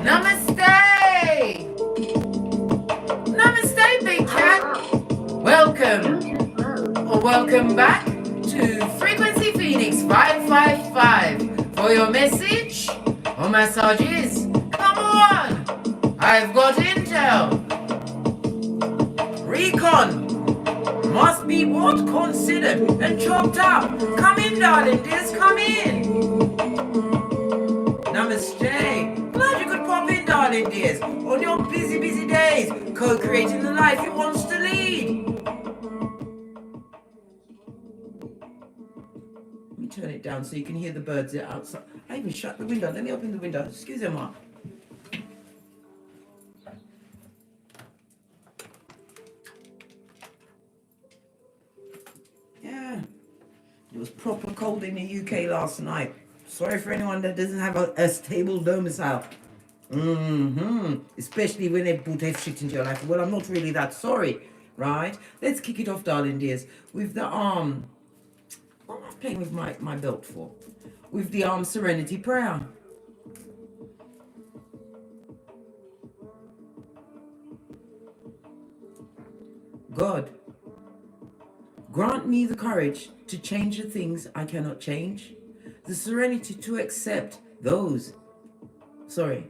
Namaste! Namaste, Big Cat! Welcome, or welcome back to Frequency Phoenix 555 for your message or massages. Come on! I've got intel. Recon must be what? Considered and chopped up. Come in, darling dears, come in. Namaste. Glad you could pop in, darling dears, on your busy, busy days, co-creating the life you want to lead. Let me turn it down so you can hear the birds outside. I even shut the window. Let me open the window. Excuse me, Mark. Yeah, it was proper cold in the UK last night. Sorry for anyone that doesn't have a stable domicile. Especially when they put F shit into your life. Well, I'm not really that sorry, right? Let's kick it off, darling dears, with the what am I playing with my belt for? With the Serenity Prayer. God, grant me the courage to change the things I cannot change, the serenity to accept those. Sorry.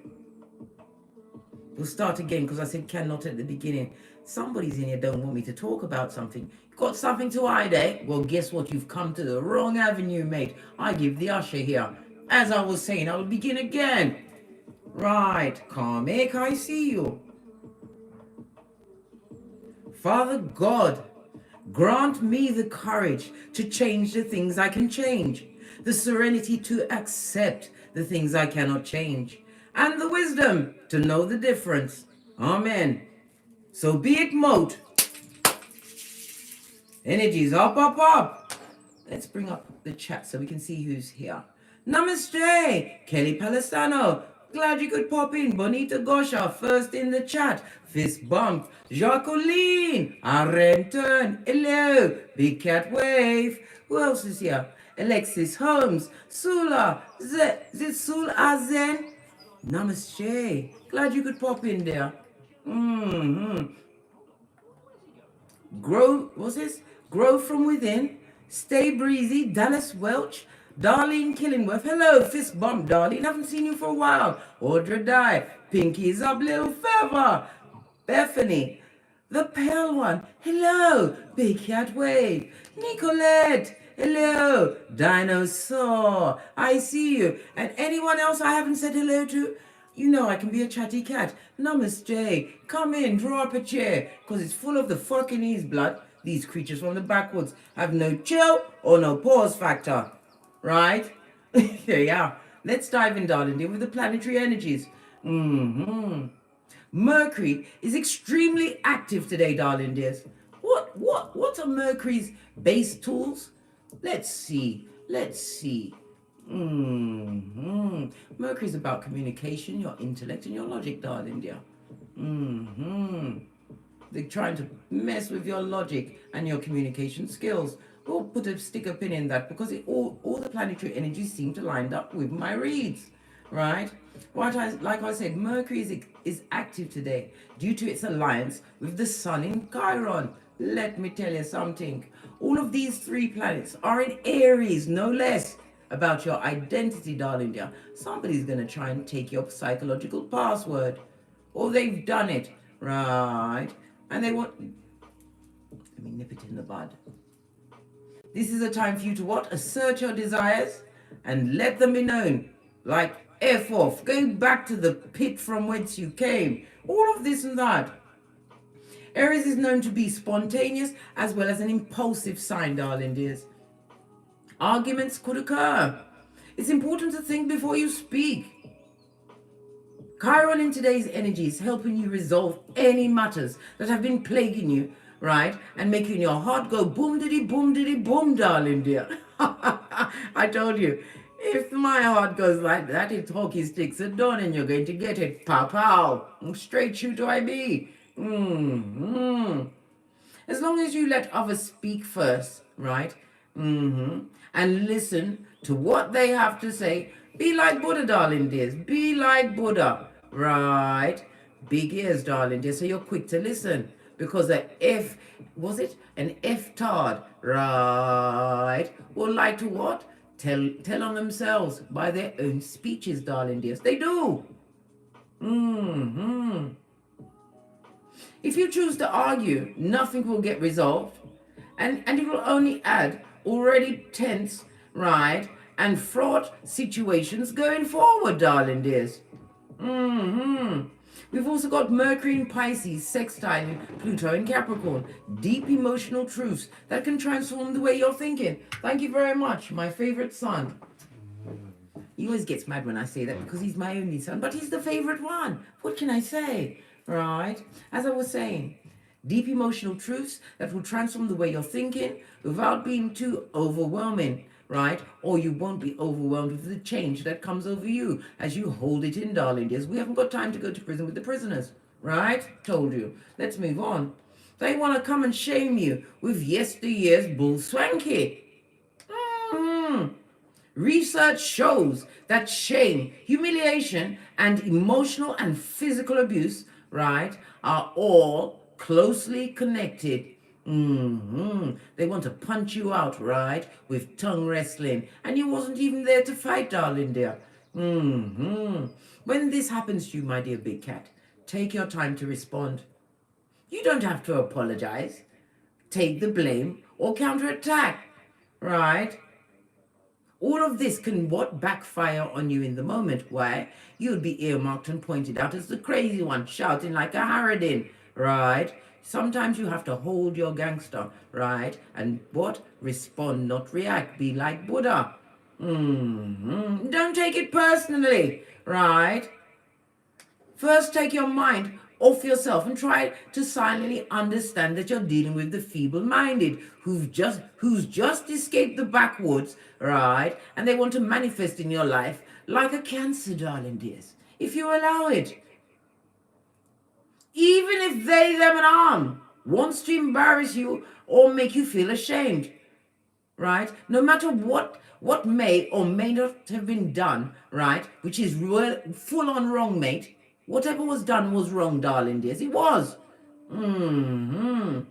We'll start again because I said cannot at the beginning. Somebody's in here don't want me to talk about something. You've got something to hide, eh? Well, guess what? You've come to the wrong avenue, mate. I give the usher here. As I was saying, I will begin again. Right, Karmic, I see you. Father God, grant me the courage to change the things I can change, the serenity to accept the things I cannot change, and the wisdom to know the difference. Amen. So be it mote. Energies up, up, up. Let's bring up the chat so we can see who's here. Namaste, Kelly Palestano. Glad you could pop in. Bonita Gosha, first in the chat. Fist bump. Jacqueline. Arenton. Hello. Big Cat Wave. Who else is here? Alexis Holmes. Sula. Is it Sula Azen? Namaste. Glad you could pop in there. Grow, what's this? Grow from within. Stay breezy. Dallas Welch. Darlene Killingworth. Hello, fist bump, Darlene. Haven't seen you for a while. Audra Dye. Pinky's up, little feather. Bethany. The pale one. Hello. Big Cat Wave. Nicolette. Hello. Dinosaur. I see you. And anyone else I haven't said hello to? You know I can be a chatty cat. Namaste. Come in, draw up a chair, because it's full of the fucking ease blood. These creatures from the backwoods have no chill or no pause factor. Right? Yeah. Let's dive in, darling dear, with the planetary energies. Mercury is extremely active today, darling dears. What are Mercury's base tools? Let's see. Mercury's about communication, your intellect, and your logic, darling dear. They're trying to mess with your logic and your communication skills. We'll put a sticker pin in that because all the planetary energies seem to line up with my reads, right? Like I said, Mercury is active today due to its alliance with the Sun in Chiron. Let me tell you something. All of these three planets are in Aries, no less. About your identity, darling dear. Somebody's going to try and take your psychological password. Or they've done it, right? And they want... Let me nip it in the bud. This is a time for you to what? Assert your desires and let them be known. Like F off, going back to the pit from whence you came. All of this and that. Aries is known to be spontaneous as well as an impulsive sign, darling dears. Arguments could occur. It's important to think before you speak. Chiron in today's energy is helping you resolve any matters that have been plaguing you, right? And making your heart go boom diddy boom, darling dear. I told you, if my heart goes like that, it's hockey sticks at dawn and you're going to get it. Pow pow. Straight shoot to IB. As long as you let others speak first, right? And listen to what they have to say, Be like Buddha, darling dears. Be like Buddha, right? Big ears, darling dears, so you're quick to listen. Because was it? An F-tard, right? Will like to what? Tell on themselves by their own speeches, darling dears. They do. If you choose to argue, nothing will get resolved. And it will only add already tense, right, and fraught situations going forward, darling dears. We've also got Mercury in Pisces, sextiling Pluto in Capricorn. Deep emotional truths that can transform the way you're thinking. Thank you very much, my favorite son. He always gets mad when I say that because he's my only son, but he's the favorite one. What can I say? Right? As I was saying, deep emotional truths that will transform the way you're thinking without being too overwhelming, right? Or you won't be overwhelmed with the change that comes over you as you hold it in, darling dears. We haven't got time to go to prison with the prisoners, right? Told you. Let's move on. They want to come and shame you with yesteryear's bullswankey. Research shows that shame, humiliation, and emotional and physical abuse, right, are all closely connected. They want to punch you out, right, with tongue wrestling, and you wasn't even there to fight, darling dear. When this happens to you, my dear big cat, take your time to respond. You don't have to apologize, take the blame, or counterattack, right? All of this can backfire on you in the moment. Why? You'd be earmarked and pointed out as the crazy one, shouting like a harridan, right? Sometimes you have to hold your gangster, right? And respond, not react. Be like Buddha. Don't take it personally, right? First, take your mind off yourself and try to silently understand that you're dealing with the feeble-minded who's just escaped the backwoods, right? And they want to manifest in your life like a cancer, darling dears, if you allow it. Even if they, them, and arm wants to embarrass you or make you feel ashamed, right? No matter what may or may not have been done, right? Which is full-on wrong, mate. Whatever was done was wrong, darling dears. It was. And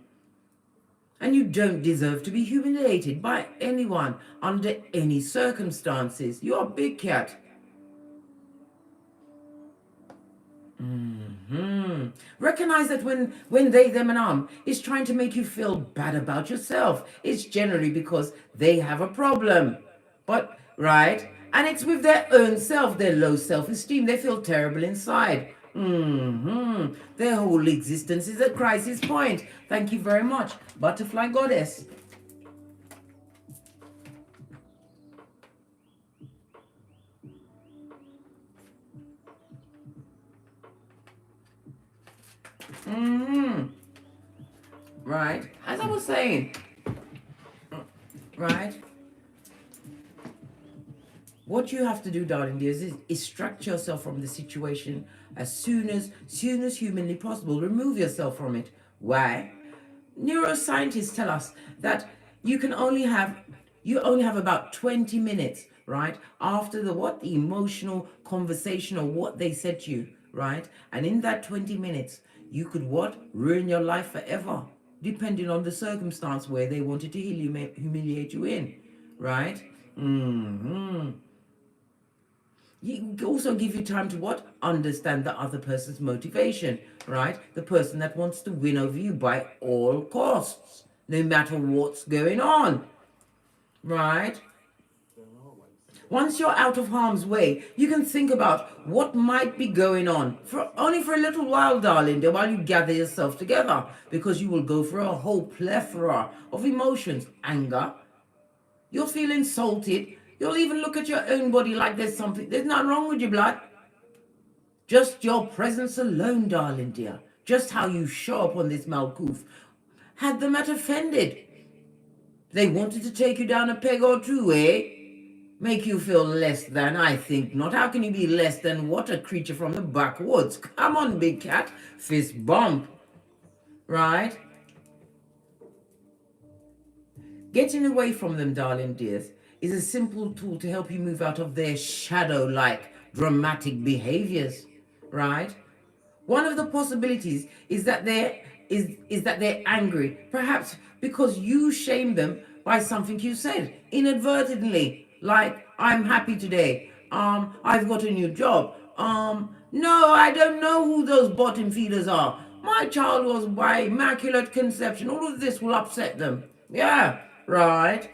you don't deserve to be humiliated by anyone under any circumstances. You're a big cat. Recognize that when they, them, and arm is trying to make you feel bad about yourself, it's generally because they have a problem. But, right? And it's with their own self, their low self-esteem. They feel terrible inside. Their whole existence is a crisis point. Thank you very much, Butterfly Goddess. Right? As I was saying, right? What you have to do, darling dears, is extract yourself from the situation as soon as humanly possible. Remove yourself from it. Why? Neuroscientists tell us that you only have about 20 minutes, right, after the emotional conversation or what they said to you, right? And in that 20 minutes, you could ruin your life forever, depending on the circumstance where they wanted to humiliate you in, right? You also give you time to understand the other person's motivation, right? The person that wants to win over you by all costs, no matter what's going on, right? Once you're out of harm's way, you can think about what might be going on only for a little while, darling, while you gather yourself together, because you will go through a whole plethora of emotions. Anger, you'll feel insulted. You'll even look at your own body like there's nothing wrong with you, blood. Just your presence alone, darling dear, just how you show up on this Malkuth, had them offended. They wanted to take you down a peg or two, eh? Make you feel less than? I think not. How can you be less than a creature from the backwoods? Come on, big cat. Fist bump. Right? Getting away from them, darling dears, is a simple tool to help you move out of their shadow-like dramatic behaviors, right? One of the possibilities is that they're angry, perhaps because you shamed them by something you said inadvertently, like "I'm happy today," "I've got a new job," "No, I don't know who those bottom feeders are," "My child was by immaculate conception." All of this will upset them. Yeah, right.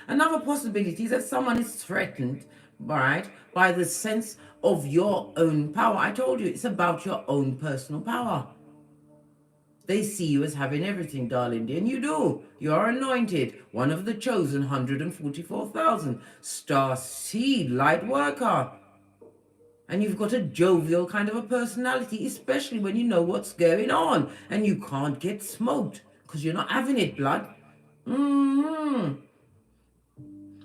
Another possibility is that someone is threatened, right, by the sense of your own power. I told you, it's about your own personal power. They see you as having everything, darling dear, and you do. You are anointed, one of the chosen 144,000, star seed light worker. And you've got a jovial kind of a personality, especially when you know what's going on and you can't get smoked because you're not having it, blood.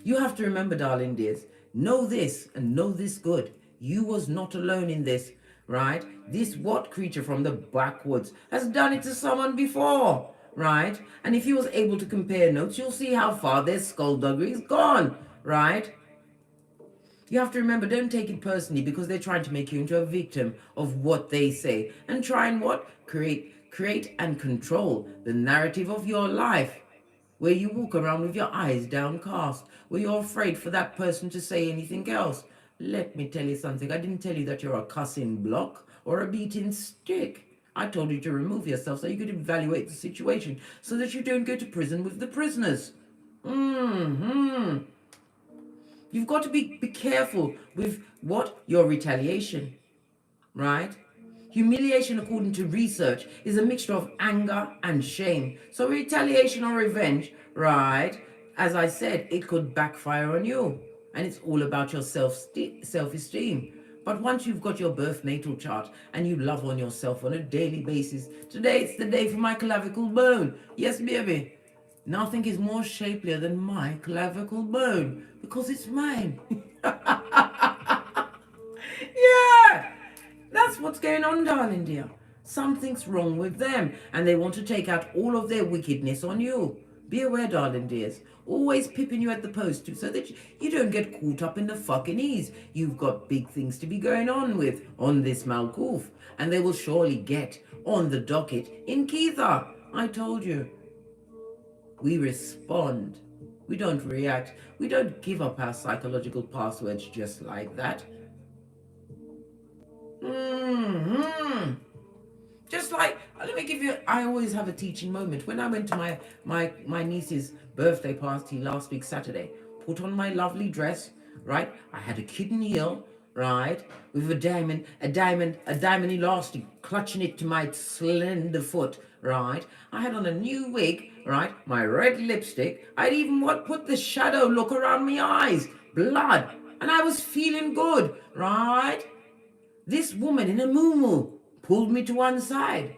You have to remember, darling dears, know this and know this good. You was not alone in this, right? This what creature from the backwoods has done it to someone before, right? And if you was able to compare notes, you'll see how far their skullduggery is gone, right? You have to remember, don't take it personally because they're trying to make you into a victim of what they say and try and what? Create and control the narrative of your life, where you walk around with your eyes downcast, where you're afraid for that person to say anything else. Let me tell you something. I didn't tell you that you're a cussing block or a beating stick. I told you to remove yourself so you could evaluate the situation so that you don't go to prison with the prisoners. You've got to be careful with what? Your retaliation, right? Humiliation, according to research, is a mixture of anger and shame. So retaliation or revenge, right, as I said, it could backfire on you. And it's all about your self-esteem. But once you've got your birth natal chart and you love on yourself on a daily basis, today it's the day for my clavicle bone. Yes, baby. Nothing is more shapelier than my clavicle bone because it's mine. Yeah, that's what's going on, darling dear. Something's wrong with them and they want to take out all of their wickedness on you. Be aware, darling dears. Always pipping you at the post too, so that you don't get caught up in the fucking ease. You've got big things to be going on with on this Malkuf, and they will surely get on the docket in Keitha. I told you. We respond. We don't react. We don't give up our psychological passwords just like that. Just like, let me give you, I always have a teaching moment. When I went to my niece's birthday party last week, Saturday, put on my lovely dress, right? I had a kidney heel, right? With a diamond elastic clutching it to my slender foot, right? I had on a new wig, right? My red lipstick. I'd even put the shadow look around my eyes, blood. And I was feeling good, right? This woman in a muumuu pulled me to one side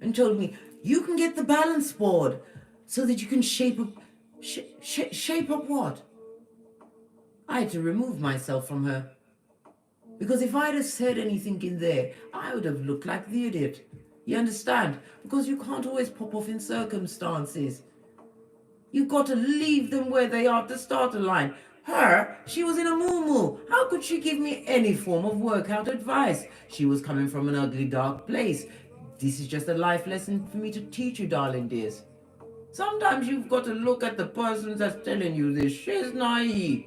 and told me, "You can get the balance board so that you can shape up what?" I had to remove myself from her. Because if I'd have said anything in there, I would have looked like the idiot. You understand? Because you can't always pop off in circumstances. You've got to leave them where they are at the starter line. Her, she was in a muumuu. How could she give me any form of workout advice? She was coming from an ugly, dark place. This is just a life lesson for me to teach you, darling dears. Sometimes you've got to look at the person that's telling you this. She's naive.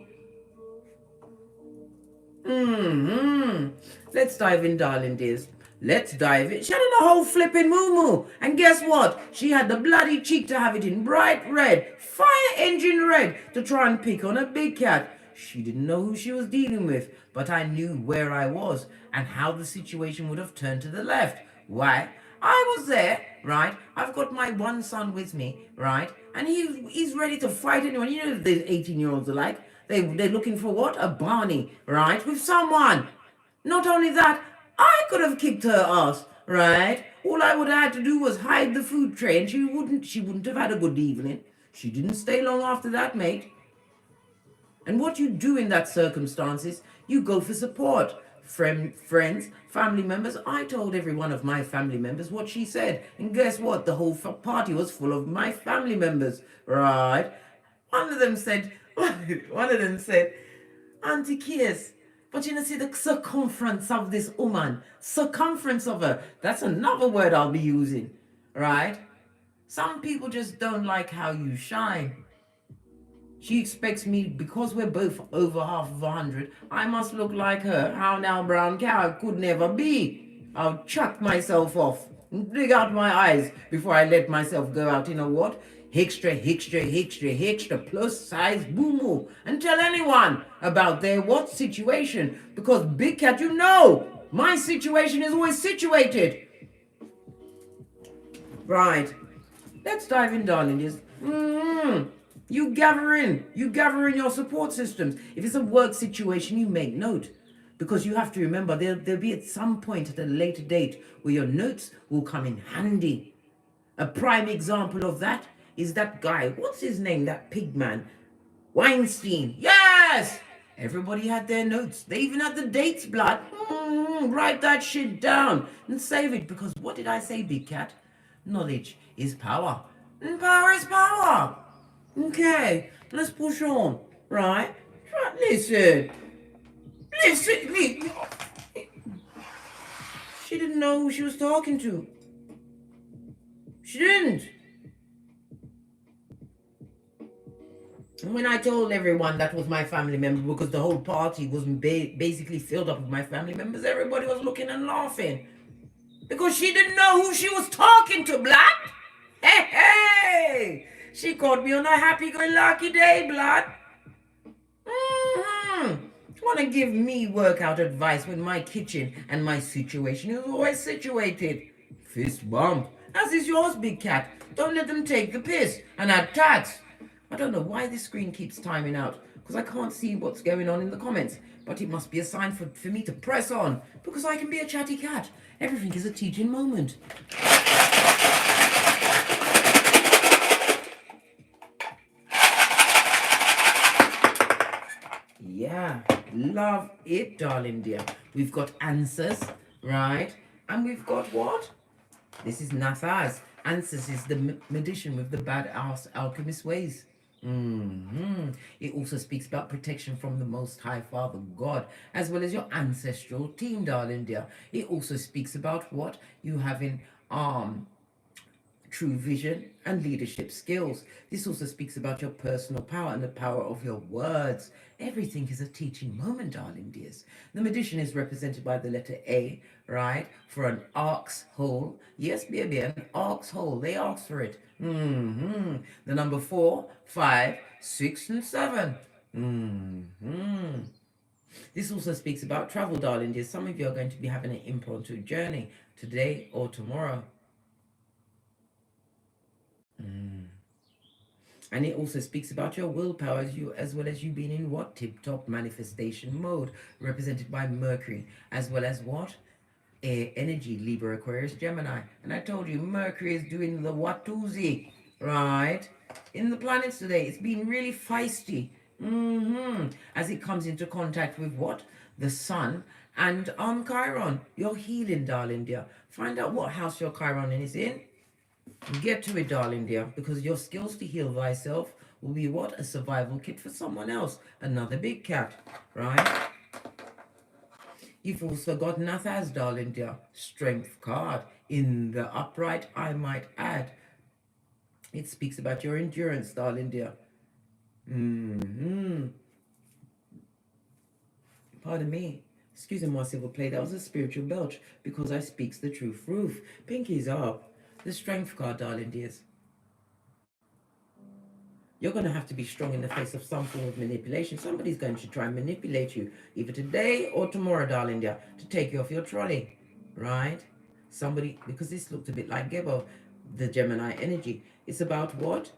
Let's dive in, darling dears. Let's dive in. She had on a whole flipping muumuu. And guess what? She had the bloody cheek to have it in bright red, fire engine red, to try and pick on a big cat. She didn't know who she was dealing with, but I knew where I was and how the situation would have turned to the left. Why? I was there, right? I've got my one son with me, right? And he's ready to fight anyone. You know, the 18-year-olds are like. They're looking for what? A Barney, right? With someone. Not only that, I could have kicked her ass, right? All I would have had to do was hide the food tray and she wouldn't have had a good evening. She didn't stay long after that, mate. And what you do in that circumstances, you go for support. Friends, family members. I told every one of my family members what she said. And guess what? The whole party was full of my family members, right? One of them said, one of them said, Auntie Kiers, but you know, see the circumference of this woman, circumference of her, that's another word I'll be using, right? Some people just don't like how you shine. She expects me, because we're both over half of 100, I must look like her. How now, brown cow? Could never be. I'll chuck myself off and dig out my eyes before I let myself go out in a what? Extra plus size boo and tell anyone about their what situation. Because Big Cat, you know, my situation is always situated. Right. Let's dive in, darling. You gather in your support systems. If it's a work situation, you make note. Because you have to remember, there'll be at some point at a later date where your notes will come in handy. A prime example of that is that guy, what's his name, that pig man? Weinstein. Yes! Everybody had their notes. They even had the dates, blood. Write that shit down and save it. Because what did I say, Big Cat? Knowledge is power. And power is power. Okay, let's push on. Right? Listen. She didn't know who she was talking to. She didn't. And when I told everyone that was my family member, because the whole party was basically filled up with my family members, everybody was looking and laughing. Because she didn't know who she was talking to, blood. Hey! She caught me on a happy-go-lucky day, blood. Want to give me workout advice when my kitchen and my situation is always situated. Fist bump. As is yours, Big Cat. Don't let them take the piss and add tax. I don't know why this screen keeps timing out, because I can't see what's going on in the comments, but it must be a sign for me to press on, because I can be a chatty cat. Everything is a teaching moment. Yeah, love it, darling dear. We've got answers, right? And we've got what? This is Natha's. Answers is the magician with the badass alchemist ways. It also speaks about protection from the Most High Father God, as well as your ancestral team, darling dear. It also speaks about what you have in true vision and leadership skills. This also speaks about your personal power and the power of your words. Everything is a teaching moment, darling dears. The magician is represented by the letter A, right? For an ox hole. Yes, baby, an ox hole. They asked for it. The number 4, 5, 6, and 7. This also speaks about travel, darling dears. Some of you are going to be having an impromptu journey today or tomorrow. And it also speaks about your willpower, as well as you being in what? Tip-top manifestation mode, represented by Mercury, as well as what? Air energy, Libra, Aquarius, Gemini. And I told you, Mercury is doing the Watusi, right? In the planets today, it's been really feisty. As it comes into contact with what? The Sun and Chiron. You're healing, darling dear. Find out what house your Chiron is in. Get to it, darling dear, because your skills to heal thyself will be what? A survival kit for someone else. Another Big Cat, right? You've also got Natha's, darling dear, strength card in the upright, I might add. It speaks about your endurance, darling dear. Pardon me. Excuse me, civil play. That was a spiritual belch, because I speaks the truth roof. Pinkies up. The strength card, darling dears. You're going to have to be strong in the face of some form of manipulation. Somebody's going to try and manipulate you, either today or tomorrow, darling dear, to take you off your trolley, right? Somebody, because this looked a bit like Gebo, the Gemini energy. It's about what?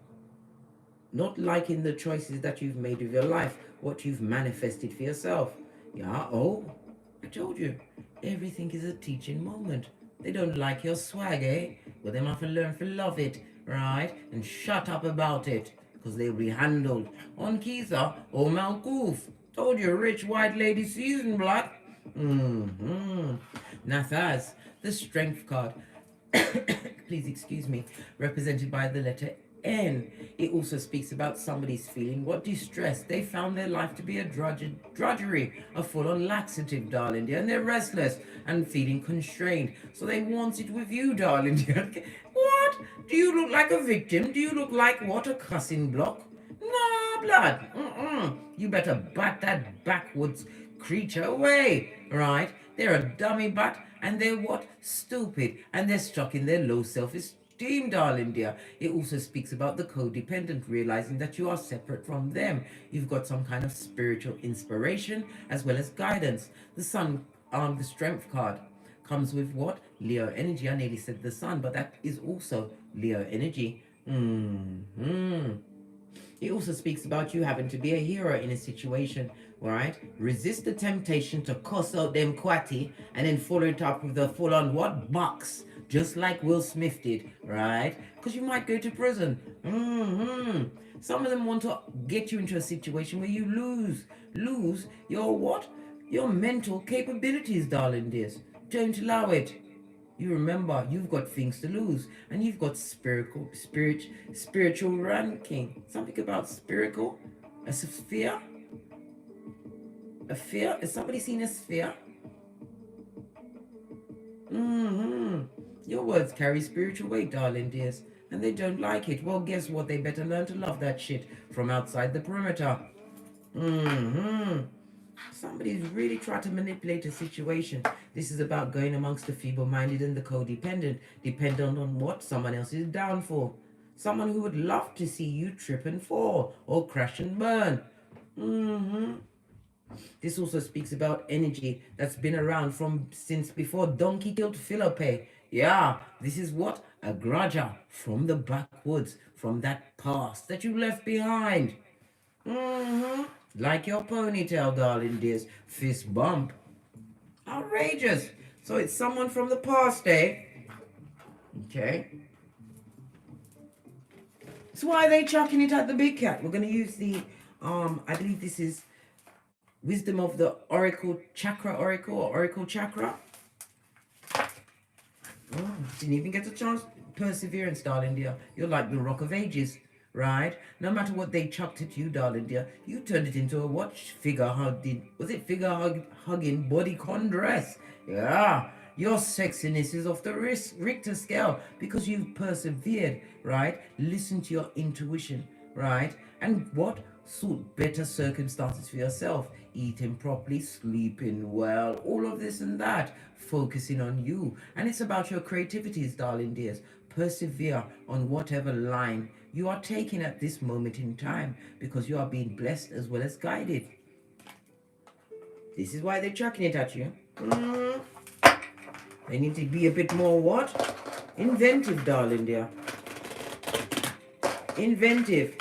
Not liking the choices that you've made of your life, what you've manifested for yourself. Yeah, I told you, everything is a teaching moment. They don't like your swag, eh? Well, they must learn to love it, right? And shut up about it, because they'll be handled on Keitha or Malkuf. Told you, rich white lady season, blood. Nathaz, the strength card. Please excuse me. Represented by the letter N. It also speaks about somebody's feeling what distress. They found their life to be a drudgery, a full-on laxative, darling dear, and they're restless and feeling constrained. So they want it with you, darling dear. What? Do you look like a victim? Do you look like what? A cussing block? No, blood. You better bat that backwoods creature away, right? They're a dummy butt, and they're what? Stupid, and they're stuck in their low self-esteem, darling dear. It also speaks about the codependent realizing that you are separate from them. You've got some kind of spiritual inspiration as well as guidance. The sun, the strength card comes with what? Leo energy. I nearly said the sun, but that is also Leo energy. It also speaks about you having to be a hero in a situation, right? Resist the temptation to cuss out them quatty and then follow it up with the full-on what? Box. Just like Will Smith did, right? Because you might go to prison. Some of them want to get you into a situation where you lose your what? Your mental capabilities, darling dears. Don't allow it. You remember, you've got things to lose, and you've got spiritual ranking. Something about spiritual, a sphere, a sphere. Has somebody seen a sphere? Your words carry spiritual weight, darling dears, and they don't like it. Well, guess what? They better learn to love that shit from outside the perimeter. Somebody's really trying to manipulate a situation. This is about going amongst the feeble-minded and the codependent, dependent on what someone else is down for. Someone who would love to see you trip and fall or crash and burn. This also speaks about energy that's been around from since before Donkey killed Philippe. Yeah, this is what? A grudger from the backwoods, from that past that you left behind. Like your ponytail, darling dears. Fist bump. Outrageous. So it's someone from the past, eh? Okay. So why are they chucking it at the big cat? We're going to use the, I believe this is Wisdom of the Oracle Chakra Oracle or Oracle Chakra. Oh, didn't even get a chance. Perseverance, darling dear. You're like the Rock of Ages, right? No matter what they chucked at you, darling dear, you turned it into a what? Figure hugging. Was it figure hugging bodycon dress? Yeah. Your sexiness is off the Richter scale because you've persevered, right? Listen to your intuition, right? And what? Sought better circumstances for yourself, eating properly, sleeping well, all of this and that, focusing on you. And it's about your creativities, darling dears. Persevere on whatever line you are taking at this moment in time because you are being blessed as well as guided. This is why they're chucking it at you. They need to be a bit more what? Inventive, darling dear. Inventive.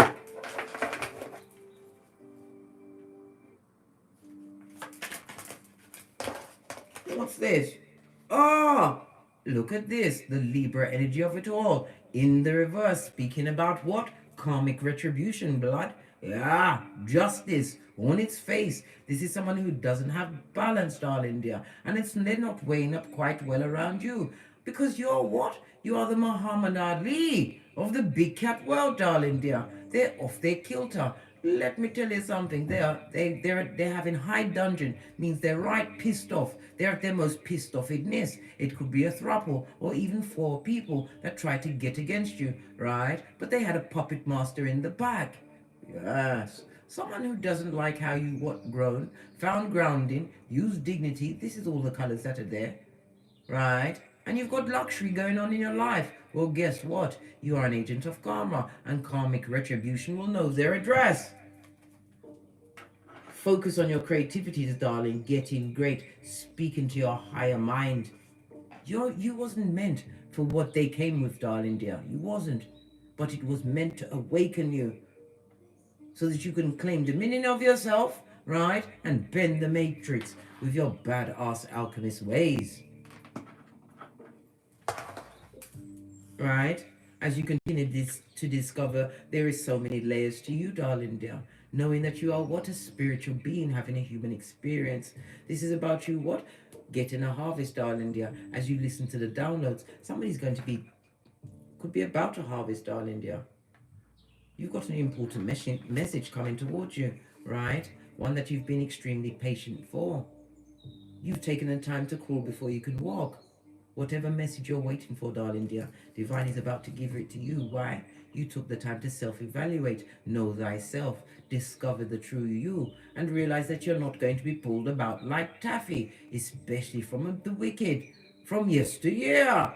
What's this? Oh, look at this. The Libra energy of it all. In the reverse, speaking about what? Karmic retribution, blood. Yeah, justice on its face. This is someone who doesn't have balance, darling dear. And they're not weighing up quite well around you. Because you're what? You are the Muhammad Ali of the big cat world, darling dear. They're off their kilter. Let me tell you something. They're having high dudgeon. Means they're right pissed off. They're at their most pissed offedness. It could be a throuple or even 4 people that try to get against you, right? But they had a puppet master in the back. Yes. Someone who doesn't like how you grown, found grounding, used dignity. This is all the colors that are there, right? And you've got luxury going on in your life. Well, guess what? You are an agent of karma, and karmic retribution will know their address. Focus on your creativities, darling. Getting great. Speaking to your higher mind. You wasn't meant for what they came with, darling dear. You wasn't. But it was meant to awaken you so that you can claim dominion of yourself, right? And bend the matrix with your badass alchemist ways. Right? As you continue to discover, there is so many layers to you, darling dear. Knowing that you are what? A spiritual being having a human experience. This is about you what? Getting a harvest, darling dear. As you listen to the downloads, somebody's going to be, could be about to harvest, darling dear. You've got an important message coming towards you, right? One that you've been extremely patient for. You've taken the time to crawl before you can walk. Whatever message you're waiting for, darling dear, Divine is about to give it to you. Why? You took the time to self-evaluate, know thyself, discover the true you, and realize that you're not going to be pulled about like taffy, especially from the wicked, from yesteryear.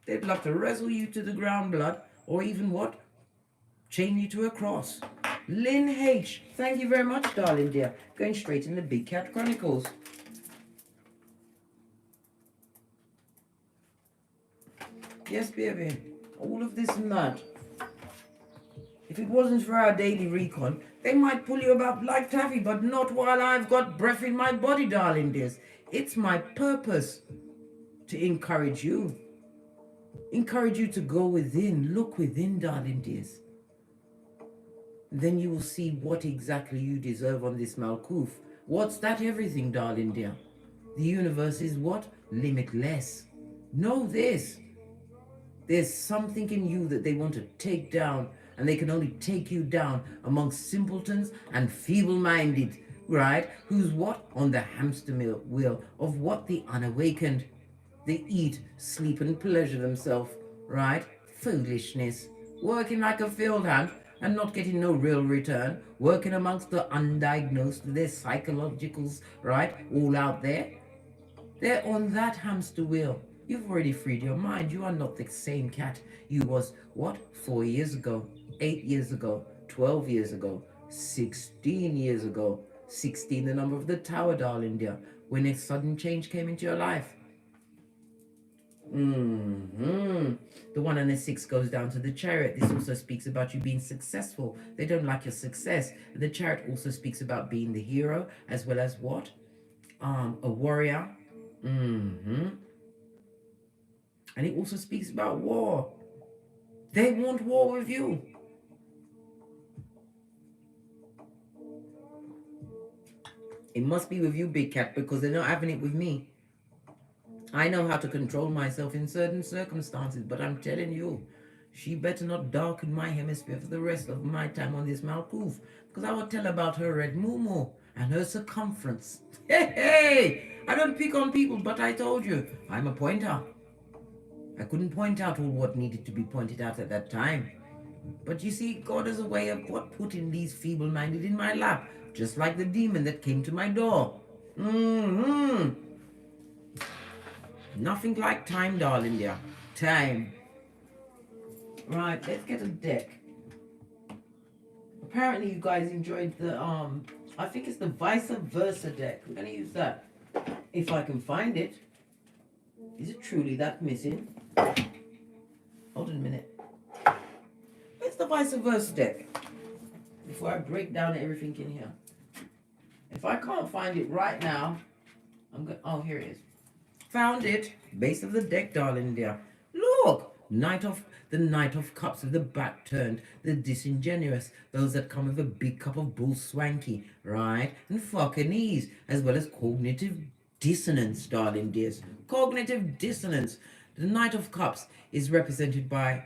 They'd love to wrestle you to the ground, blood, or even what? Chain you to a cross. Lynn H, thank you very much, darling dear. Going straight in the Big Cat Chronicles. Yes, baby. All of this and that. If it wasn't for our daily recon, they might pull you about like taffy, but not while I've got breath in my body, darling dears. It's my purpose to encourage you. Encourage you to go within, look within, darling dears. Then you will see what exactly you deserve on this Malkuth. What's that everything, darling dear? The universe is what? Limitless. Know this. There's something in you that they want to take down, and they can only take you down amongst simpletons and feeble-minded, right? Who's what? On the hamster wheel of what? The unawakened. They eat, sleep, and pleasure themselves, right? Foolishness. Working like a field hand and not getting no real return. Working amongst the undiagnosed, their psychologicals, right? All out there. They're on that hamster wheel. You've already freed your mind. You are not the same cat you was, what, 4 years ago, 8 years ago, 12 years ago, 16 years ago. 16, the number of the tower, darling dear, when a sudden change came into your life. The 1 and the 6 goes down to the Chariot. This also speaks about you being successful. They don't like your success. The Chariot also speaks about being the hero, as well as what? A warrior. And it also speaks about war. They want war with you. It must be with you, big cat, because they're not having it with me. I know how to control myself in certain circumstances, but I'm telling you, she better not darken my hemisphere for the rest of my time on this Malkuth, because I will tell about her red moo and her circumference. Hey, I don't pick on people, but I told you, I'm a pointer. I couldn't point out all what needed to be pointed out at that time. But you see, God has a way of what putting these feeble-minded in my lap, just like the demon that came to my door. Nothing like time, darling dear. Time. Right, let's get a deck. Apparently you guys enjoyed the, I think it's the vice versa deck. We're going to use that. If I can find it. Is it truly that missing? Hold on a minute. Where's the vice versa deck? Before I break down everything in here. If I can't find it right now, I'm going, oh, here it is. Found it. Base of the deck, darling dear. Look, the Knight of Cups with the back turned, the disingenuous, those that come with a big cup of bullswankey, right? And fucking ease, as well as cognitive dissonance, darling dears. Cognitive dissonance. The Knight of Cups is represented by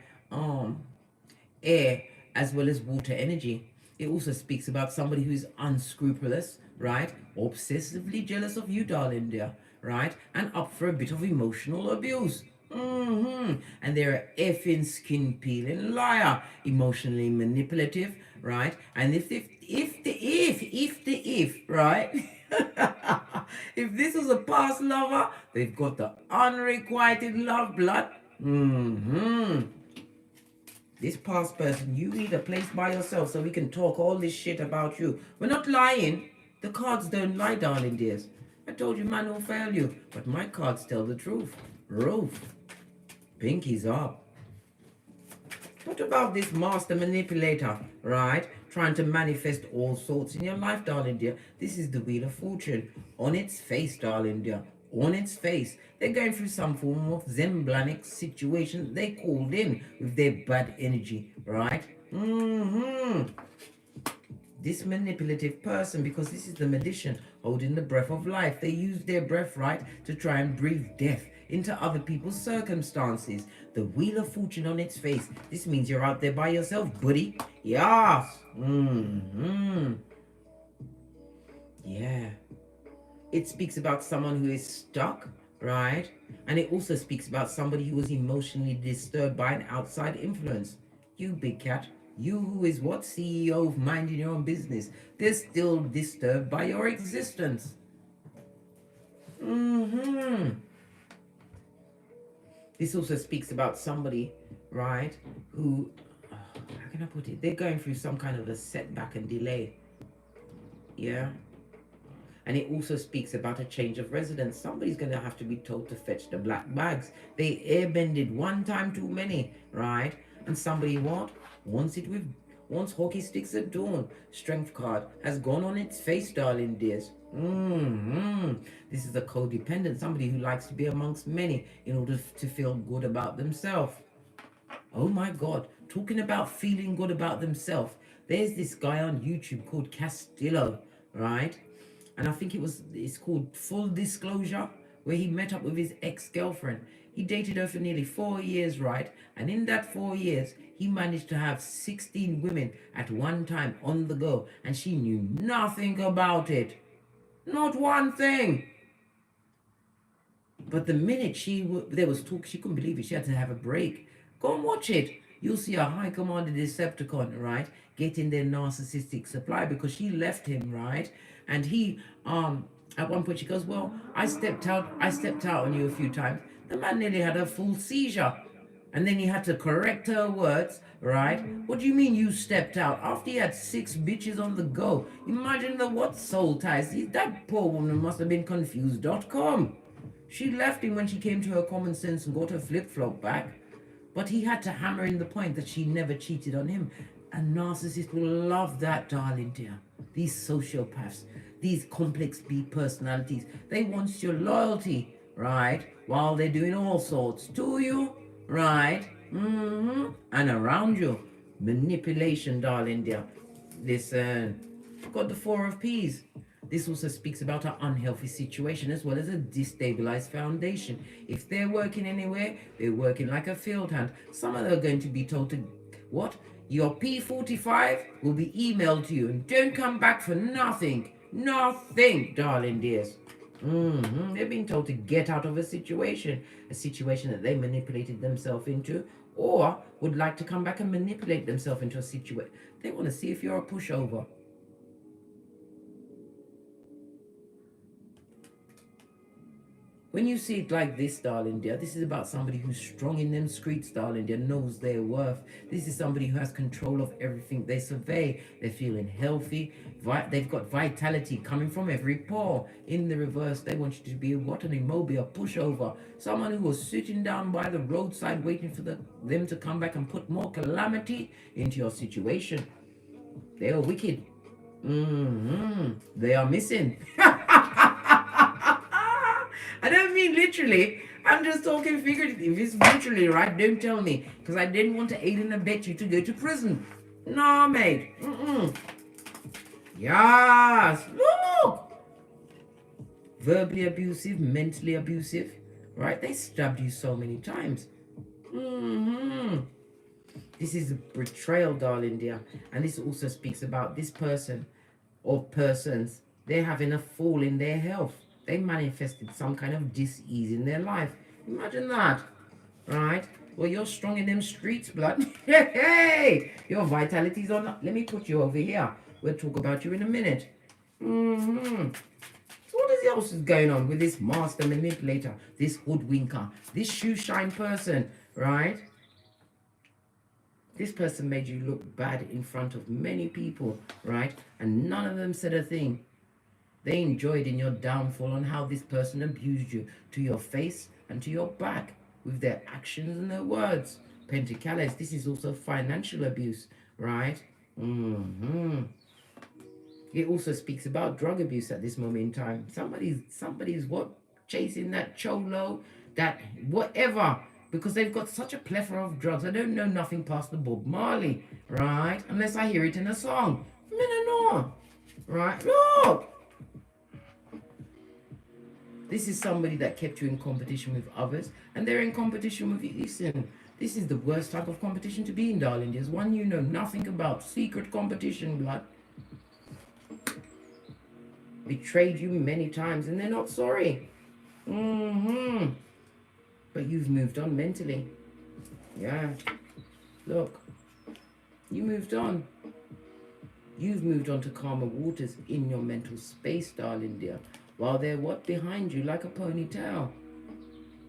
air as well as water energy. It also speaks about somebody who is unscrupulous, right? Obsessively jealous of you, darling dear, right? And up for a bit of emotional abuse. And they're an effing skin peeling liar, emotionally manipulative, right? And if right? If this was a past lover, they've got the unrequited love blood. This past person, you need a place by yourself so we can talk all this shit about you. We're not lying. The cards don't lie, darling dears. I told you man will fail you, but my cards tell the truth. Roof. Pinkies up. What about this master manipulator, right? Trying to manifest all sorts in your life, darling dear. This is the Wheel of Fortune. On its face, darling dear. On its face. They're going through some form of Zemblanic situation they called in with their bad energy, right? This manipulative person, because this is the magician holding the breath of life. They use their breath, right, to try and breathe death into other people's circumstances. The Wheel of Fortune on its face. This means you're out there by yourself, buddy. Yes. Yeah. It speaks about someone who is stuck, right? And it also speaks about somebody who was emotionally disturbed by an outside influence. You, big cat. You who is what? CEO of minding your own business. They're still disturbed by your existence. This also speaks about somebody, right, who, how can I put it? They're going through some kind of a setback and delay. Yeah. And it also speaks about a change of residence. Somebody's going to have to be told to fetch the black bags. They airbended one time too many, right? And somebody what? Wants hockey sticks at dawn. Strength card has gone on its face, darling dears. This is a codependent, somebody who likes to be amongst many in order to feel good about themselves. Oh my God, talking about feeling good about themselves. There's this guy on YouTube called Castillo, right? And I think it's called Full Disclosure, where he met up with his ex-girlfriend. He dated her for nearly 4 years, right? And in that 4 years, he managed to have 16 women at one time on the go. And she knew nothing about it. Not one thing. But the minute there was talk, she couldn't believe it. She had to have a break. Go and watch it. You'll see a high commander Decepticon, right, getting their narcissistic supply because she left him, right? And he, at one point she goes, well, I stepped out on you a few times. The man nearly had a full seizure. And then he had to correct her words, right? What do you mean you stepped out? After he had 6 bitches on the go. Imagine what soul ties. That poor woman must have been confused.com. She left him when she came to her common sense and got her flip-flop back. But he had to hammer in the point that she never cheated on him. A narcissist will love that, darling dear. These sociopaths, these complex B personalities, they want your loyalty, right? While they're doing all sorts to you, right? And around you. Manipulation, darling dear. Listen, got the 4 of Peas. This also speaks about an unhealthy situation as well as a destabilized foundation. If they're working anywhere, they're working like a field hand. Some of them are going to be told to, what? Your P45 will be emailed to you and don't come back for nothing. Nothing, darling dears. They're being told to get out of a situation that they manipulated themselves into, or would like to come back and manipulate themselves into a situation. They want to see if you're a pushover. When you see it like this, darling dear, this is about somebody who's strong in them streets, darling dear, knows their worth. This is somebody who has control of everything they survey. They're feeling healthy. They've got vitality coming from every pore. In the reverse, they want you to be what? An immobile, a pushover. Someone who was sitting down by the roadside waiting for them to come back and put more calamity into your situation. They are wicked. They are missing. I don't mean literally. I'm just talking figuratively. If it's literally, right, don't tell me. Because I didn't want to aid and abet you to go to prison. No, mate. Yes. Look. Verbally abusive, mentally abusive. Right? They stabbed you so many times. This is a betrayal, darling dear. And this also speaks about this person or persons. They're having a fall in their health. They manifested some kind of dis-ease in their life. Imagine that, right? Well, you're strong in them streets, blood. Hey, your vitality's on. Let me put you over here. We'll talk about you in a minute. So what else is going on with this master manipulator, this hoodwinker, this shoe shine person, right? This person made you look bad in front of many people, right? And none of them said a thing. They enjoyed in your downfall on how this person abused you to your face and to your back with their actions and their words. Pentacles, this is also financial abuse, right? It also speaks about drug abuse at this moment in time. Somebody's what? Chasing that cholo, that whatever, because they've got such a plethora of drugs. I don't know nothing past the Bob Marley, right? Unless I hear it in a song. No. Right? Look! This is somebody that kept you in competition with others, and they're in competition with you. Listen, this is the worst type of competition to be in, darling. There's one you know nothing about. Secret competition, blood. Betrayed you many times, and they're not sorry. But you've moved on mentally. Yeah. Look. You moved on. You've moved on to calmer waters in your mental space, darling dear. While they're what? Behind you like a ponytail.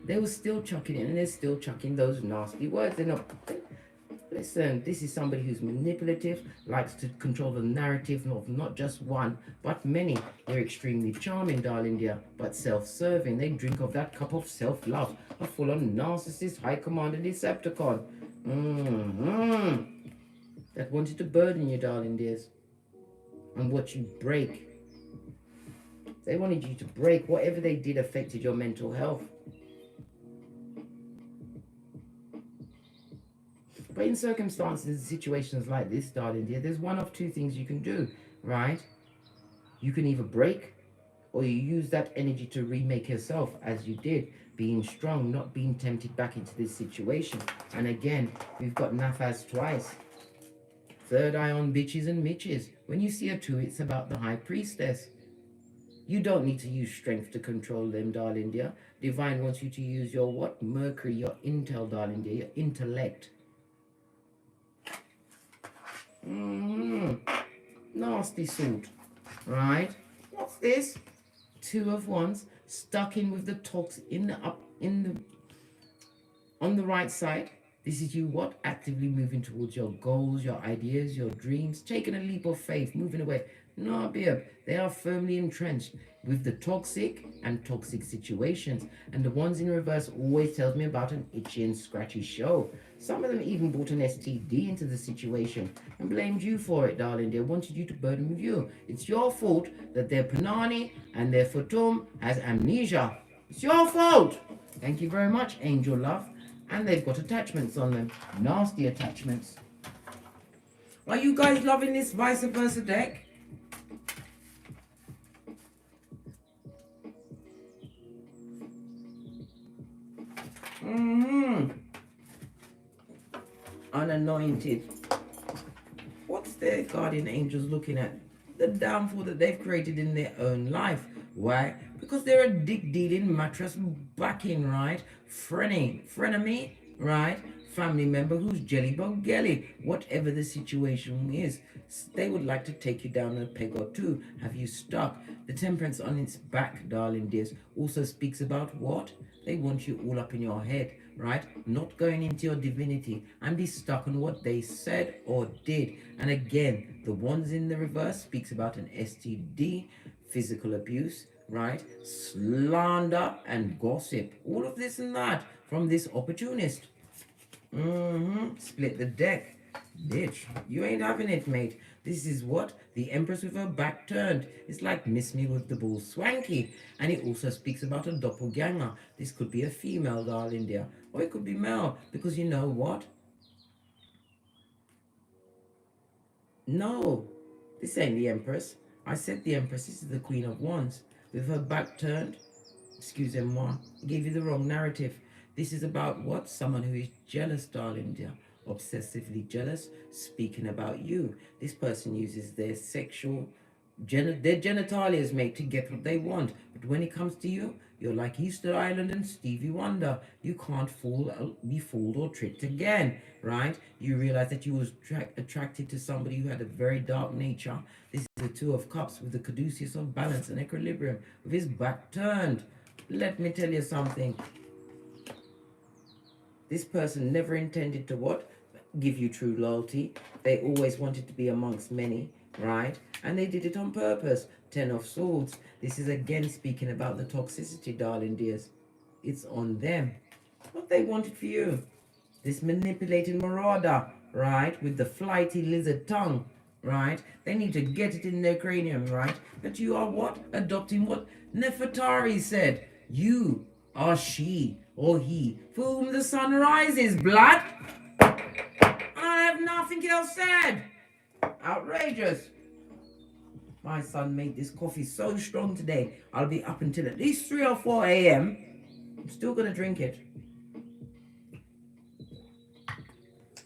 They were still chucking in, and they're still chucking those nasty words. They're not... Listen, this is somebody who's manipulative, likes to control the narrative of not just one, but many. They're extremely charming, darling dear, but self-serving. They drink of that cup of self-love. A full-on narcissist, high commander Decepticon. That wanted to burden you, darling dears, and watch you break. They wanted you to break. Whatever they did affected your mental health. But in circumstances and situations like this, darling dear, there's one of two things you can do, right? You can either break, or you use that energy to remake yourself as you did, being strong, not being tempted back into this situation. And again, we've got Nafas twice. Third eye on bitches and mitches. When you see a 2, it's about the high priestess. You don't need to use strength to control them, darling dear. Divine wants you to use your what? Mercury, your intel, darling dear, your intellect. Nasty sort, right? What's this? 2 of Wands stuck in with the talks on the right side. This is you what? Actively moving towards your goals, your ideas, your dreams, taking a leap of faith, moving away. No, babe, they are firmly entrenched with the toxic and toxic situations. And the ones in reverse always tells me about an itchy and scratchy show. Some of them even brought an STD into the situation and blamed you for it, darling. They wanted you to burden with you. It's your fault that their Panani and their Fatum has amnesia. It's your fault. Thank you very much, angel love. And they've got attachments on them. Nasty attachments. Are you guys loving this vice versa deck? Unanointed. What's their guardian angels looking at? The downfall that they've created in their own life. Why? Because they're a dick-dealing mattress backing, right? Frenemy, right? Family member who's jellybug gelly. Whatever the situation is, they would like to take you down a peg or two, have you stuck. The temperance on its back, darling dears, also speaks about what? They want you all up in your head, right? Not going into your divinity and be stuck on what they said or did. And again, the ones in the reverse speaks about an STD, physical abuse, right? Slander and gossip. All of this and that from this opportunist. Split the deck. Bitch, you ain't having it, mate. This is what? The Empress with her back turned. It's like Miss Me with the bullswankey. And it also speaks about a doppelganger. This could be a female, darling dear. Or it could be male. Because you know what? No. This ain't the Empress. I said the Empress. This is the Queen of Wands. With her back turned. Excusez-moi. I gave you the wrong narrative. This is about what? Someone who is jealous, darling dear. Obsessively jealous, speaking about you. This person uses their sexual, their genitalia, mate, to get what they want. But when it comes to you, you're like Easter Island and Stevie Wonder. You can't be fooled or tricked again, right? You realize that you was attracted to somebody who had a very dark nature. This is the 2 of Cups with the caduceus of balance and equilibrium, with his back turned. Let me tell you something. This person never intended to what? Give you true loyalty. They always wanted to be amongst many, right? And they did it on purpose. 10 of Swords. This is again speaking about the toxicity, darling dears. It's on them. What they wanted for you. This manipulating marauder, right? With the flighty lizard tongue, right? They need to get it in their cranium, right? That you are what? Adopting what Nefertari said. You are she or he for whom the sun rises, blood. I have nothing else said. Outrageous. My son made this coffee so strong today. I'll be up until at least 3 or 4 a.m. I'm still going to drink it.